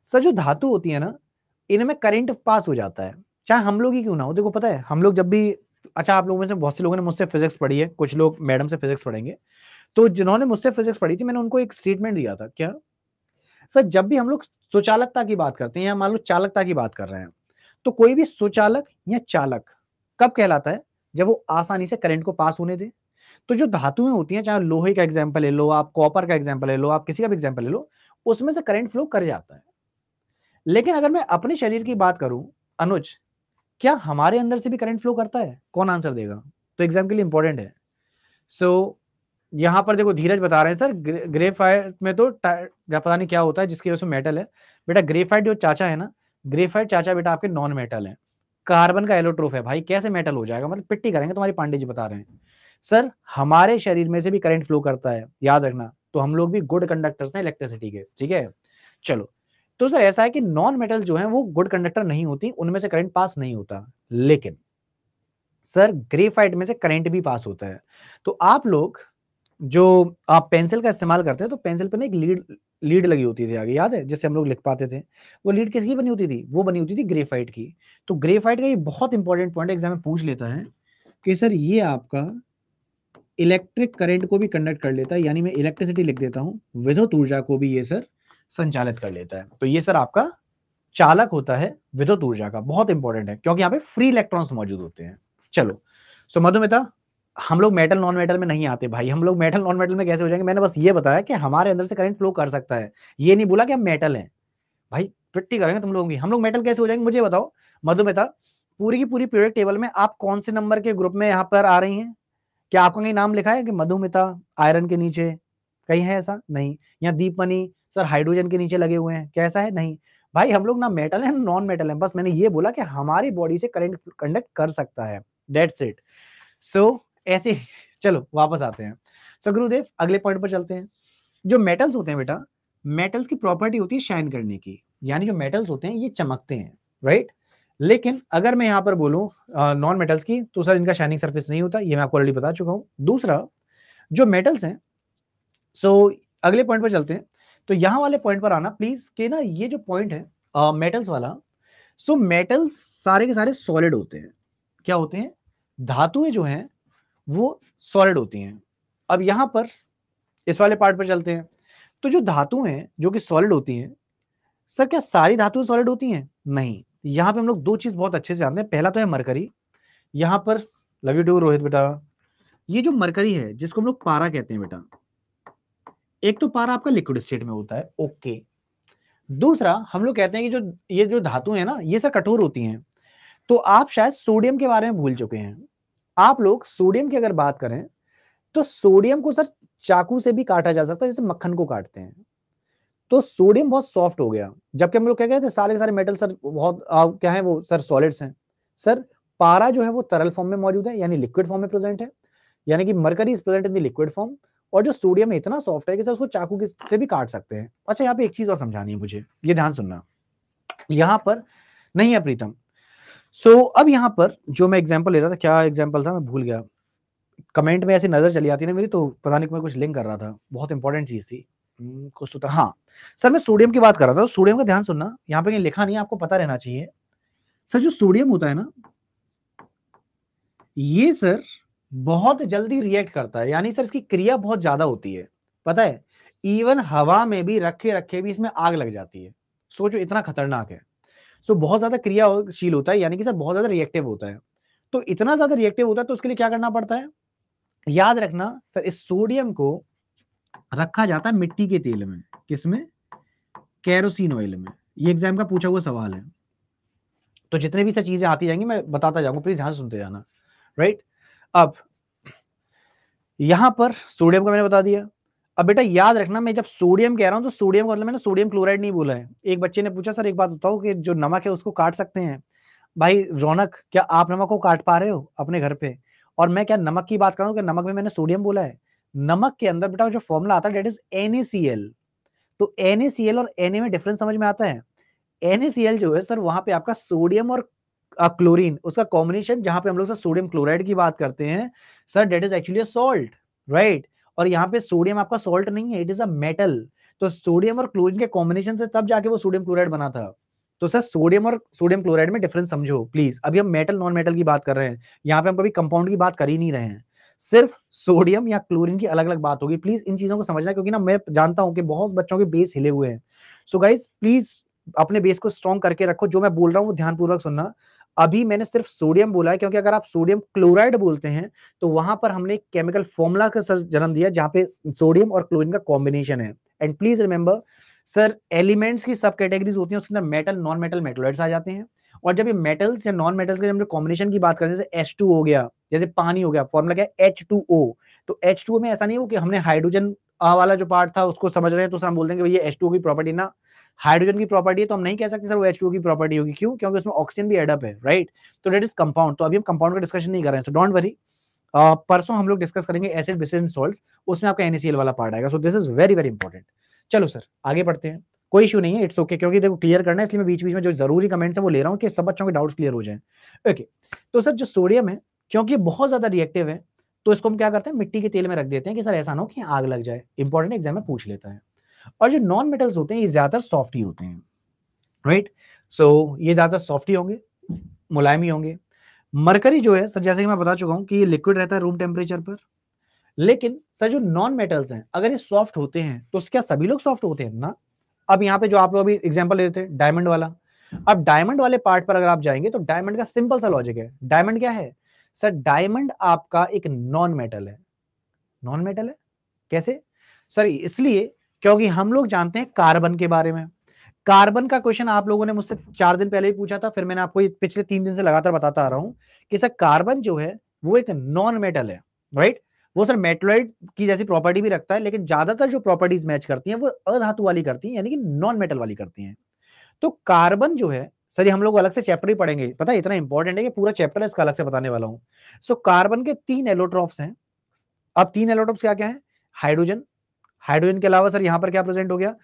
सर जो धातु होती है ना, इनमें करंट पास हो जाता है, चाहे हम लोग ही क्यों ना हो। देखो पता है, हम लोग जब भी, अच्छा आप लोगों में से बहुत से लोगों ने मुझसे फिजिक्स पढ़ी है, कुछ लोग मैडम से फिजिक्स पढ़ेंगे, तो जिन्होंने मुझसे फिजिक्स पढ़ी थी, मैंने उनको एक स्टेटमेंट दिया था। क्या सर? जब भी हम लोग सुचालकता की बात करते हैं या मान लो चालकता की बात कर रहे हैं, तो कोई भी सुचालक या चालक कब कहलाता है? जब वो आसानी से करंट को पास होने दे। तो जो धातुएं होती हैं, चाहे लोहे का एग्जांपल ले लो, आप कॉपर का एग्जांपल ले लो, आप किसी का भी एग्जांपल ले लो, उसमें से करंट फ्लो कर जाता है। लेकिन अगर मैं अपने शरीर की बात करूं, अनुज, क्या हमारे अंदर से भी करंट फ्लो करता है? कौन आंसर देगा? तो एग्जाम के लिए इंपॉर्टेंट है। सो यहां पर देखो धीरज बता रहे हैं सर, ग्रेफाइट में तो या पता नहीं क्या होता है जिसकी वजह से मेटल है। बेटा ग्रेफाइट जो चाचा है ना, ग्रेफाइट चाचा बेटा आपके नॉन मेटल है, कार्बन का एलोट्रोप है भाई, कैसे मेटल हो जाएगा? मतलब पिट्टी करेंगे तुम्हारी, पांडे जी बता रहे हैं। सर हमारे शरीर में से भी करंट फ्लो करता है, याद रखना। तो हम लोग भी गुड कंडक्टर्स हैं इलेक्ट्रिसिटी के, ठीक है? चलो, तो सर ऐसा है कि नॉन मेटल जो है वो गुड कंडक्टर नहीं होती, उनमें से करंट पास नहीं होता। लेकिन सर ग्रेफाइट में से करंट भी पास होता है। तो आप लोग जो आप पेंसिल का इस्तेमाल करते हैं, तो पेंसिल पे ना एक लीड लीड लगी होती थी आगे, याद है, जिससे हम लोग लिख पाते थे। वो लीड किसकी बनी होती थी? वो बनी होती थी ग्रेफाइट की। तो ग्रेफाइट का ये बहुत इंपॉर्टेंट पॉइंट एग्जाम में पूछ लेता है कि सर ये आपका इलेक्ट्रिक करंट को भी कंडक्ट कर लेता है, यानी मैं इलेक्ट्रिसिटी लिख देता हूं, विद्युत ऊर्जा को भी ये सर संचालित कर लेता है। तो ये सर आपका चालक होता है विद्युत ऊर्जा का, बहुत इंपॉर्टेंट है क्योंकि यहाँ पे फ्री इलेक्ट्रॉन्स मौजूद होते हैं। चलो, सो मधुमिता, हम लोग मेटल नॉन मेटल में नहीं आते भाई, हम लोग मेटल नॉन मेटल में कैसे हो जाएंगे? मैंने बस ये बताया कि हमारे अंदर से करंट फ्लो कर सकता है, ये नहीं बोला कि हम मेटल हैं। भाई पिट्टी करेंगे तुम लोगों की, हम लोग मेटल कैसे हो जाएंगे मुझे बताओ मधुमिता। पूरी की पूरी पीरियड टेबल में आप कौन से नंबर के ग्रुप में यहाँ पर आ रही हैं? क्या आपका कहीं नाम लिखा है कि मधुमिता आयरन के नीचे कहीं है? ऐसा नहीं। या दीपमणि सर हाइड्रोजन के नीचे लगे हुए हैं, क्या ऐसा है? नहीं भाई, हम लोग ना मेटल है ना नॉन मेटल है, बस मैंने ये बोला कि हमारी बॉडी से करंट कंडक्ट कर सकता है, दैट्स इट। सो ऐसे चलो वापस आते हैं। सो गुरुदेव अगले पॉइंट पर चलते हैं। जो मेटल्स होते हैं बेटा, मेटल्स की प्रॉपर्टी होती है शाइन करने की, यानी जो मेटल्स होते हैं ये चमकते हैं, राइट? लेकिन अगर मैं यहां पर बोलूं नॉन मेटल्स की, तो सर इनका शाइनिंग सरफेस नहीं होता, ये मैं आपको ऑलरेडी बता चुका हूं। दूसरा, जो मेटल्स हैं, सो अगले पॉइंट पर चलते हैं। तो यहां वाले पॉइंट पर आना प्लीज, कि ना ये जो पॉइंट है मेटल्स वाला, सो मेटल्स सारे के सारे सॉलिड होते हैं। क्या होते हैं? धातुएं जो हैं वो सॉलिड होती हैं। अब यहां पर इस वाले पार्ट पर चलते हैं। तो जो धातु हैं जो कि सॉलिड होती हैं, सर क्या सारी धातुएं सॉलिड होती हैं? नहीं। यहाँ पे हम लोग दो चीज बहुत अच्छे से जानते हैं। पहला तो है मरकरी, यहाँ पर लव यू टू रोहित बेटा, ये जो मरकरी है जिसको हम लोग पारा कहते हैं बेटा, एक तो पारा आपका लिक्विड स्टेट में होता है, ओके। दूसरा हम लोग कहते हैं कि जो ये जो धातु है ना ये सर कठोर होती हैं। तो आप शायद सोडियम के बारे में भूल चुके हैं। आप लोग सोडियम की अगर बात करें तो सोडियम को सर चाकू से भी काटा जा सकता है जैसे मक्खन को काटते हैं। तो सोडियम बहुत सॉफ्ट हो गया, जबकि हम लोग क्या कहते हैं सारे के सारे मेटल सर बहुत क्या है वो सर सॉलिड्स हैं। सर पारा जो है वो तरल फॉर्म में मौजूद है, यानी लिक्विड फॉर्म में प्रेजेंट है, यानी कि mercury is present in the liquid form. और जो सोडियम है इतना सॉफ्ट है कि सर उसको चाकू से भी काट सकते हैं। अच्छा यहाँ पे एक चीज और समझानी है मुझे, ये ध्यान सुनना, यहाँ पर नहीं है प्रीतम। सो अब यहाँ पर जो मैं एग्जाम्पल ले रहा था, क्या एग्जाम्पल था मैं भूल गया, कमेंट में ऐसी नजर चली आती ना मेरी, तो पता नहीं मैं कुछ लिंक कर रहा था, बहुत इंपॉर्टेंट चीज थी। कुछ तो था, हाँ सर मैं सोडियम की बात कर रहा था। सोडियम का ध्यान सुनना, यहाँ पे कहीं लिखा नहीं है, आपको पता रहना चाहिए। सर जो सोडियम होता है ना ये सर बहुत जल्दी रिएक्ट करता है, यानी सर इसकी क्रिया बहुत ज्यादा होती है, पता है। इवन हवा में भी रखे रखे भी इसमें आग लग जाती है। सोचो इतना खतरनाक है। सो बहुत ज्यादा क्रियाशील होता है, यानी कि सर बहुत ज्यादा रिएक्टिव होता है। तो इतना ज्यादा रिएक्टिव होता है तो उसके लिए क्या करना पड़ता है, याद रखना सर, इस सोडियम को रखा जाता है मिट्टी के तेल में, किसमें, केरोसिन ऑयल में। ये एग्जाम का पूछा हुआ सवाल है। तो जितने भी सब चीजें आती जाएंगी मैं बताता जाऊंगा, प्लीज ध्यान सुनते जाना, राइट। अब यहां पर सोडियम का मैंने बता दिया। अब बेटा याद रखना, मैं जब सोडियम कह रहा हूं तो सोडियम का मतलब मैंने सोडियम क्लोराइड नहीं बोला है। एक बच्चे ने पूछा सर एक बात बताओ कि जो नमक है उसको काट सकते हैं? भाई रौनक, क्या आप नमक को काट पा रहे हो अपने घर पे? और मैं क्या नमक की बात कर रहा हूँ, नमक में मैंने सोडियम बोला है? नमक के अंदर बेटा जो फॉर्मूला आता है डेट इज NaCl। तो NaCl और Na में डिफरेंस समझ में आता है? NaCl जो है सर वहां पे आपका सोडियम और क्लोरीन उसका कॉम्बिनेशन, जहां पे हम लोग सर सोडियम क्लोराइड की बात करते हैं sir, that is actually salt, right. और यहाँ पे सोडियम आपका सॉल्ट नहीं है, इट इज अ मेटल। तो सोडियम और क्लोरीन के कॉम्बिनेशन से तब जाके वो सोडियम क्लोराइड बना था। तो सर सोडियम और सोडियम क्लोराइड में डिफरेंस समझो प्लीज। अभी हम मेटल नॉन मेटल की बात कर रहे हैं, यहाँ पे हम कभी कंपाउंड की बात कर ही नहीं रहे हैं, सिर्फ सोडियम या क्लोरीन की अलग अलग बात होगी। प्लीज इन चीजों को समझना, क्योंकि ना मैं जानता हूं कि बहुत बच्चों के बेस हिले हुए हैं। सो गाइज प्लीज अपने बेस को स्ट्रॉन्ग करके रखो, जो मैं बोल रहा हूं वो ध्यानपूर्वक सुनना। अभी मैंने सिर्फ सोडियम बोला है, क्योंकि अगर आप सोडियम क्लोराइड बोलते हैं तो वहां पर हमने एक केमिकल फॉर्मूला का जन्म दिया जहां पे सोडियम और क्लोरीन का कॉम्बिनेशन है। And please remember sir, elements की सब कैटेगरीज होती हैं, उसके अंदर मेटल नॉन मेटल मेटलॉइड्स आ जाते हैं। और जब ये मेटल्स या नॉन मेटल्स के हम लोग कॉम्बिनेशन की बात करते हैं, जैसे H2 हो गया, जैसे पानी हो गया, फॉर्मूला क्या है H2O। तो H2O में ऐसा नहीं हो कि हमने हाइड्रोजन वाला जो पार्ट था उसको समझ रहे हैं तो सर हम बोल देंगे ये H2O की प्रॉपर्टी ना, हाइड्रोजन की प्रॉपर्टी है, तो हम नहीं कह सकते सर वो H2O की प्रॉपर्टी होगी। क्यों? क्योंकि उसमें ऑक्सीजन भी एडअप है, राइट। तो डेट इज कंपाउंड। तो अभी हम कंपाउंड का डिस्कशन नहीं कर रहे हैं, सो डोंट वरी। परसों हम लोग डिस्कस करेंगे एसिड बेस एंड सॉल्ट्स, उसमें आपका NaCl वाला पार्ट आएगा। So this is very very important. चलो सर आगे बढ़ते हैं, कोई इशू नहीं है, इट्स ओके, क्योंकि देखो क्लियर करना है, इसलिए मैं बीच बीच में जो जरूरी कमेंट्स है वो ले रहा हूँ कि सब बच्चों के डाउट्स क्लियर हो जाए। ओके, तो सर जो सोडियम है क्योंकि बहुत ज्यादा रिएक्टिव है, तो इसको हम क्या करते हैं मिट्टी के तेल में रख देते हैं कि सर ऐसा ना हो कि आग लग जाए। इंपॉर्टेंट एग्जाम में पूछ लेता है। और जो नॉन मेटल्स होते हैं ये ज्यादातर सॉफ्ट ही होते हैं, राइट। सो ये ज्यादातर सॉफ्ट ही होंगे, मुलायम ही होंगे। मरकरी जो है सर, जैसे कि मैं बता चुका हूं कि ये लिक्विड रहता है रूम टेम्परेचर पर। लेकिन सर जो नॉन मेटल्स हैं अगर ये सॉफ्ट होते हैं तो क्या सभी लोग सॉफ्ट होते हैं ना? अब यहाँ पे जो आप लोग अभी एग्जांपल ले रहे थे डायमंड वाला, अब डायमंड वाले पार्ट पर अगर आप जाएंगे तो डायमंड का सिंपल सा लॉजिक है। डायमंड क्या है सर? डायमंड आपका एक नॉन मेटल है। नॉन मेटल है कैसे सर? इसलिए क्योंकि हम लोग जानते हैं कार्बन के बारे में। कार्बन का क्वेश्चन आप लोगों ने मुझसे 4 दिन पहले ही पूछा था, फिर मैंने आपको पिछले 3 दिन से लगातार बताता आ रहा हूं कि सर कार्बन जो है वो एक नॉन मेटल है, राइट। वो सर मेटलॉइड की जैसी प्रॉपर्टी भी रखता है, लेकिन ज्यादातर जो प्रॉपर्टीज मैच करती हैं वो अधातु वाली करती हैं, यानी कि नॉन मेटल वाली करती हैं। तो कार्बन जो है सर, ये हम लोग अलग से चैप्टर ही पढ़ेंगे, पता है इतना इंपॉर्टेंट है कि पूरा चैप्टर इसका अलग से बताने वाला हूं। सो कार्बन के 3 एलोट्रॉप्स हैं। अब 3 एलोट्रॉप्स क्या क्या है? हाइड्रोजन, हाइड्रोजन के अलावा सर यहाँ पर क्या प्रेजेंट हो गया?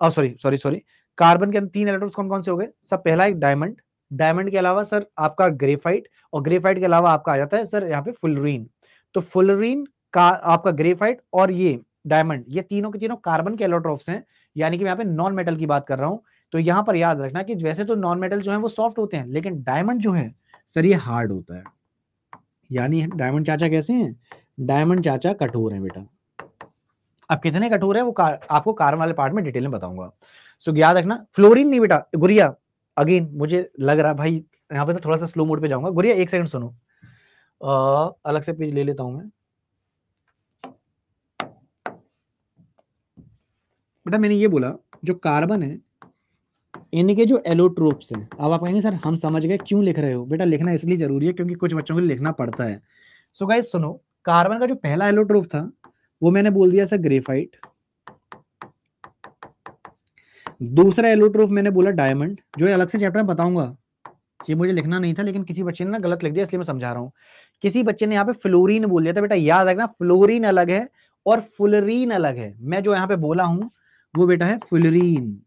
सॉरी सॉरी सॉरी, कार्बन के अंदर 3 इलेक्ट्रॉन्स कौन कौन से हो गए? सब पहला एक डायमंड, डायमंड के अलावा सर आपका ग्रेफाइट, और ग्रेफाइट के अलावा आपका आ जाता है सर यहाँ पे फुलरीन। तो फुलरीन का आपका ग्रेफाइट और ये डायमंड, ये तीनों के तीनों कार्बन के एलोट्रॉप्स हैं, यानी कि मैं यहाँ पे नॉन मेटल की बात कर रहा हूं। तो यहाँ पर याद रखना कि वैसे तो नॉन मेटल जो है वो सॉफ्ट होते हैं, लेकिन डायमंड जो है सर ये हार्ड होता है। यानी डायमंड चाचा कैसे हैं? डायमंड चाचा कठोर है बेटा। अब कितने कठोर है वो आपको कार्बन वाले पार्ट में डिटेल में बताऊंगा। सो याद रखना, फ्लोरीन नहीं बेटा, गुड़िया अगेन मुझे लग रहा भाई यहाँ पे तो थोड़ा सा स्लो मोड पे जाऊंगा। गुड़िया एक सेकंड सुनो, अलग से पेज ले लेता हूं मैं। बेटा मैंने ये बोला जो कार्बन है इनके जो एलोट्रोप्स हैं, अब आप कहेंगे सर हम समझ गए, क्यों लिख रहे हो? बेटा लिखना इसलिए जरूरी है क्योंकि कुछ बच्चों को लिखना पड़ता है। सो गाइस सुनो, कार्बन का जो पहला एलोट्रोप था वो मैंने बोल दिया सर ग्रेफाइट। दूसरा एलोट्रोप मैंने बोला डायमंड, जो अलग से चैप्टर में बताऊंगा, ये मुझे लिखना नहीं था लेकिन किसी बच्चे ने ना गलत लिख दिया इसलिए मैं समझा रहा हूं। किसी बच्चे ने यहाँ पे फ्लोरीन बोल दिया था, बेटा याद रखना फ्लोरीन अलग है और फुलरीन अलग है। मैं जो यहाँ पे बोला हूं वो बेटा है फुलरीन।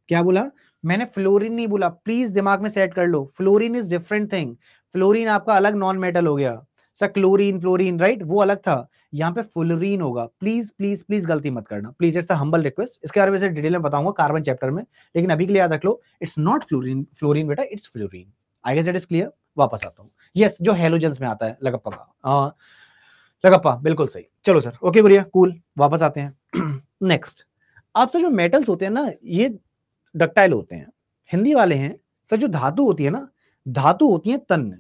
क्या बोला मैंने? फ्लोरीन नहीं बोला, प्लीज दिमाग में सेट कर लो। Fluorine is different thing. Fluorine आपका अलग नॉन मेटल हो गया सर, क्लोरीन फ्लोरीन राइट वो अलग था, यहाँ पे फुलरीन होगा। प्लीज प्लीज प्लीज गलती मत करना, please, it's a humble request. इसके बारे में से डिटेल में बताऊंगा कार्बन चैप्टर में, लेकिन अभी के लिए याद रख लो इट्स नॉट फ्लोरीन, फ्लोरीन बेटा it's fluorine. I guess it is clear. वापस आता हूँ, यस जो हेलोजेंस में आता है लगप्पा का, लगप्पा बिल्कुल सही। चलो सर ओके बढ़िया कूल, वापस आते हैं नेक्स्ट। अब तो जो मेटल्स होते हैं ना ये डक्टाइल होते हैं, हिंदी वाले हैं सर। जो धातु होती है ना, धातु होती है तन्य।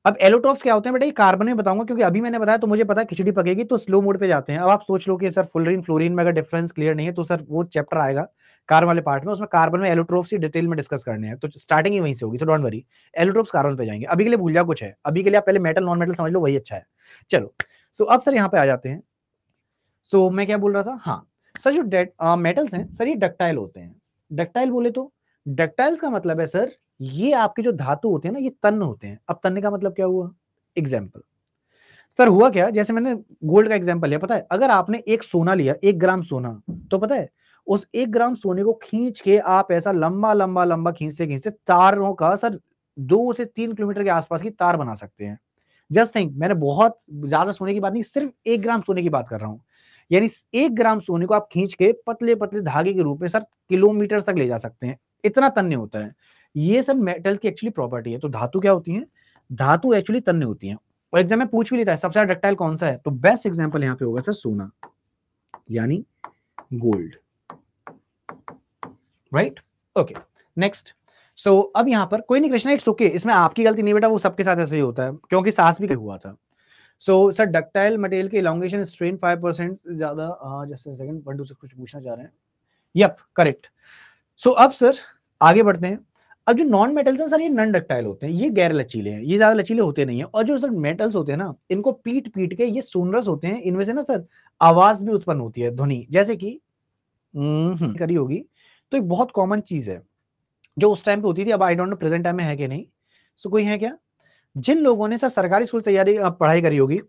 अब एलोट्रोप्स क्या होते हैं बेटा, ये कार्बन में बताऊंगा क्योंकि अभी मैंने बताया तो मुझे पता है खिचड़ी पकेगी, तो स्लो मोड पे जाते हैं। अब आप सोच लो कि सर फुलरीन फ्लोरीन में अगर डिफरेंस क्लियर नहीं है तो सर वो चैप्टर आएगा कार्बन वाले पार्ट में, उसमें कार्बन में एलोट्रोप्स की डिटेल में डिस्कस करने हैं, तो स्टार्टिंग ही वहीं से होगी, so don't worry. Allotropes carbon पे जाएंगे, अभी के लिए भूल जाओ कुछ है, अभी के लिए आप पहले मेटल नॉन मेटल समझ लो, वही अच्छा है। चलो सो अब सर यहाँ पे आ जाते हैं। सो मैं क्या बोल रहा था, हाँ सर जो मेटल्स हैं सर ये डक्टाइल होते हैं। डक्टाइल बोले तो डक्टाइल्स का मतलब है सर ये आपके जो धातु होते हैं ना ये तन्य होते हैं। अब तन्य का मतलब क्या हुआ? एग्जाम्पल सर हुआ क्या, जैसे मैंने गोल्ड का एग्जांपल लिया, पता है अगर आपने एक सोना लिया, 1 ग्राम सोना, तो पता है उस 1 ग्राम सोने को खींच के आप ऐसा लंबा लंबा लंबा खींचते खींचते तारों का सर 2 से 3 किलोमीटर के आसपास की तार बना सकते हैं। जस्ट थिंक, मैंने बहुत ज्यादा सोने की बात नहीं, सिर्फ 1 ग्राम सोने की बात कर रहा हूं। यानी 1 ग्राम सोने को आप खींच के पतले पतले धागे के रूप में सर किलोमीटर तक ले जा सकते हैं, इतना तन्य होता है। ये सब मेटल्स की एक्चुअली प्रॉपर्टी है। तो धातु क्या होती है? धातु एक्चुअली तन्य होती है। और एग्जाम में पूछ भी लेता है सबसे ज्यादा डक्टाइल कौन सा है, तो बेस्ट एग्जांपल यहाँ पे होगा सर सोना, यानी gold, right. Okay next. So अब यहाँ पर कोई नहीं कृष्णा, इट्स ओके, इसमें आपकी गलती नहीं बेटा, वो सबके साथ ऐसे ही होता है क्योंकि सास भी हुआ था। सो सर डक्टाइल मटेरियल के इलांगेशन स्ट्रेन 5% से ज्यादा, जस्ट सेकंड 1 2 से कुछ पूछना चाह रहे हैं, यप करेक्ट। सो अब सर आगे बढ़ते हैं। अब जो नॉन मेटल्स हैं सर ये नॉन डक्टाइल होते हैं, ये गैर लचीले हैं, ये ज्यादा लचीले होते नहीं है। और जो सर मेटल्स होते हैं ना इनको पीट पीट के ये सोनरस होते हैं, इनमें से ना सर आवाज भी उत्पन्न होती है, ध्वनि, जैसे कि करी होगी। तो एक बहुत कॉमन चीज है जो उस टाइम पे होती थी, अब I don't know present time में है कि नहीं। सो कोई है क्या? जिन लोगों ने सर सरकारी स्कूल तैयारी पढ़ाई करी होगी,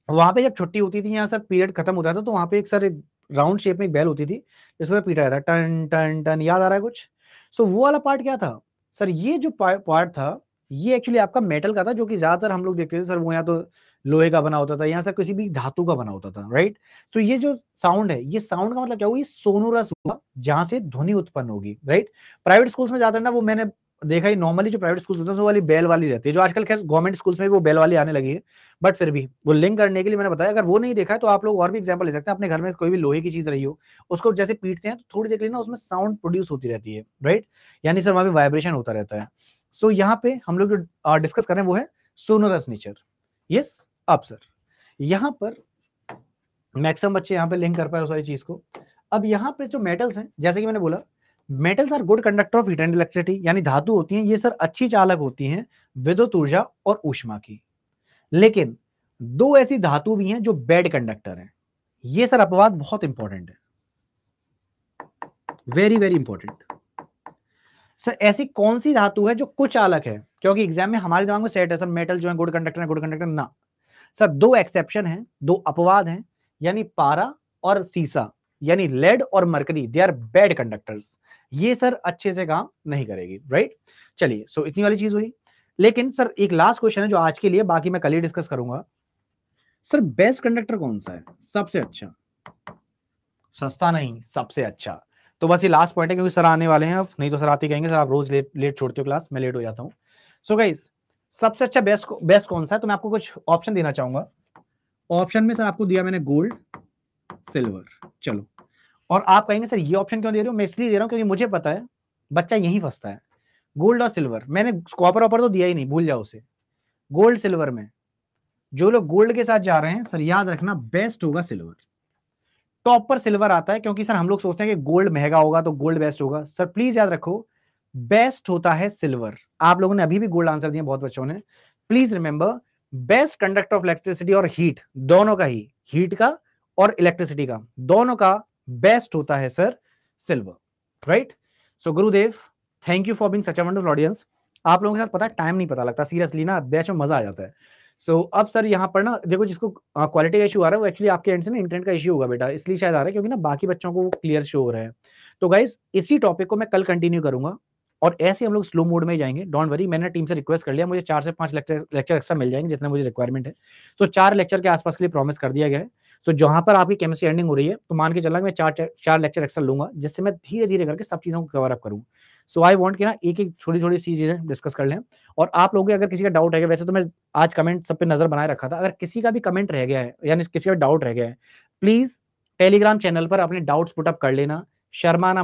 वहां पे जब छुट्टी होती थी या सर पीरियड खत्म होता था तो वहां पे एक सर राउंड शेप में एक बैल होती थी जिसको पीटा जाता था, टन टन टन, याद आ रहा है कुछ? सो वो वाला पार्ट क्या था सर? ये जो पार्ट था ये एक्चुअली आपका मेटल का था, जो कि ज्यादातर हम लोग देखते थे सर वो या तो लोहे का बना होता था या सर किसी भी धातु का बना होता था, राइट। तो ये जो साउंड है, ये साउंड का मतलब क्या हुआ? ये सोनोरस हुआ जहां से ध्वनि उत्पन्न होगी, राइट। प्राइवेट स्कूल्स में ज्यादा ना वो मैंने देखा ही, नॉर्मली जो प्राइवेट स्कूल्स होते हैं वो वाली बेल वाली रहती है, जो आजकल खैर गवर्नमेंट स्कूल्स में भी वो बेल वाली आने लगी है, बट फिर भी वो लिंक करने के लिए मैंने बताया। अगर वो नहीं देखा है तो आप लोग और भी एग्जांपल ले सकते हैं, अपने घर में कोई भी लोहे की चीज रही हो उसको जैसे पीटते हैं तो थोड़ी देर के लिए ना उसमें साउंड प्रोड्यूस होती रहती है, राइट, यानी सर वहां पे वाइब्रेशन होता रहता है। सो यहाँ पे हम लोग जो डिस्कस कर रहे हैं वो है सोनोरस नेचर। यस अब सर यहाँ पर मैक्सिमम बच्चे यहाँ पे लिंक कर पाए उस सारी चीज को। अब यहाँ पे जो मेटल्स हैं, जैसे कि मैंने बोला metals are good conductor of heat and electricity, यानी धातु होती हैं ये सर अच्छी चालक होती हैं विद्युत ऊर्जा और ऊष्मा की। लेकिन दो ऐसी धातु भी हैं जो बैड कंडक्टर हैं। ये सर अपवाद बहुत इंपॉर्टेंट है, वेरी वेरी इंपॉर्टेंट। सर ऐसी कौन सी धातु है जो कुछ चालक है? क्योंकि एग्जाम में हमारे दिमाग में सेट है सर मेटल जो है गुड कंडक्टर है, गुड कंडक्टर ना। सर दो एक्सेप्शन है, दो अपवाद हैं, यानी पारा और सीसा, यानी लेड और mercury, they are bad conductors. ये सर अच्छे से काम नहीं करेगी, राइट। चलिए सो इतनी वाली चीज हुई। लेकिन सर एक लास्ट क्वेश्चन है जो आज के लिए, बाकी मैं कल ही डिस्कस करूंगा। सर बेस्ट कंडक्टर कौन सा है? सबसे अच्छा, सस्ता नहीं, सबसे अच्छा। तो बस ये लास्ट पॉइंट है क्योंकि सर आने वाले हैं अब, नहीं तो सर आते कहेंगे सर आप रोज लेट छोड़ते हो क्लास, मैं लेट हो जाता हूं। सो गाइस सबसे अच्छा बेस्ट कौन सा है? तो मैं आपको कुछ ऑप्शन देना चाहूंगा। ऑप्शन में सर आपको दिया मैंने गोल्ड, सिल्वर। चलो, और आप कहेंगे सर ये ऑप्शन क्यों दे रहे हो? मैं इसलिए दे रहा हूं क्योंकि मुझे पता है बच्चा यहीं फंसता है, गोल्ड और सिल्वर। मैंने कॉपर ऑपर तो दिया ही नहीं, भूल जाओ उसे। गोल्ड सिल्वर में जो लोग गोल्ड के साथ जा रहे हैं सर, याद रखना बेस्ट होगा सिल्वर। टॉप पर सिल्वर आता है क्योंकि सर हम लोग सोचते हैं कि गोल्ड महंगा होगा तो गोल्ड बेस्ट होगा। सर प्लीज याद रखो, बेस्ट होता है सिल्वर। आप लोगों ने अभी भी गोल्ड आंसर दिया बहुत बच्चों ने। Please remember, best conductor of electricity और हीट, दोनों का ही, हीट का और इलेक्ट्रिसिटी का, दोनों का बेस्ट होता है sir silver, right? So Gurudev, thank you for being such a wonderful audience. आप लोगों के साथ पता है टाइम नहीं पता लगता, सीरियसली ना, बैच में मजा आ जाता है। सो अब सर यहाँ पर ना देखो, जिसको क्वालिटी का इशू आ रहा है वो एक्चुअली आपके एंड से ना इंटरनेट का इशू होगा बेटा, इसलिए शायद आ रहा है, क्योंकि ना बाकी बच्चों को वो क्लियर शो हो रहा है। तो गाइस इसी टॉपिक को मैं कल कंटिन्यू करूंगा और ऐसे हम लोग स्लो मोड में ही जाएंगे, डोंट वरी। मैंने टीम से रिक्वेस्ट कर लिया, मुझे 4 से 5 लेक्चर एक्स्ट्रा मिल जाएंगे जितना मुझे रिक्वायरमेंट है। तो 4 लेक्चर के आसपास के लिए प्रॉमिस कर दिया गया है। सो जहां पर आपकी केमिस्ट्री एंडिंग हो रही है तो मान के चला मैं 4 लेक्चर एक्स्ट्रा लूंगा, जिससे मैं धीरे धीरे करके सब चीजों को कवर अप करूँ। सो आई वांट कि ना एक एक थोड़ी थोड़ी सी चीजें डिस्कस कर लें। और आप लोगों के अगर किसी का डाउट है, वैसे तो मैं आज कमेंट सब पे नजर बनाए रखा था, अगर किसी का भी कमेंट रह गया है यानी किसी का डाउट रह गया है, प्लीज टेलीग्राम चैनल पर अपने डाउट्स पुटअप कर लेना, शर्माना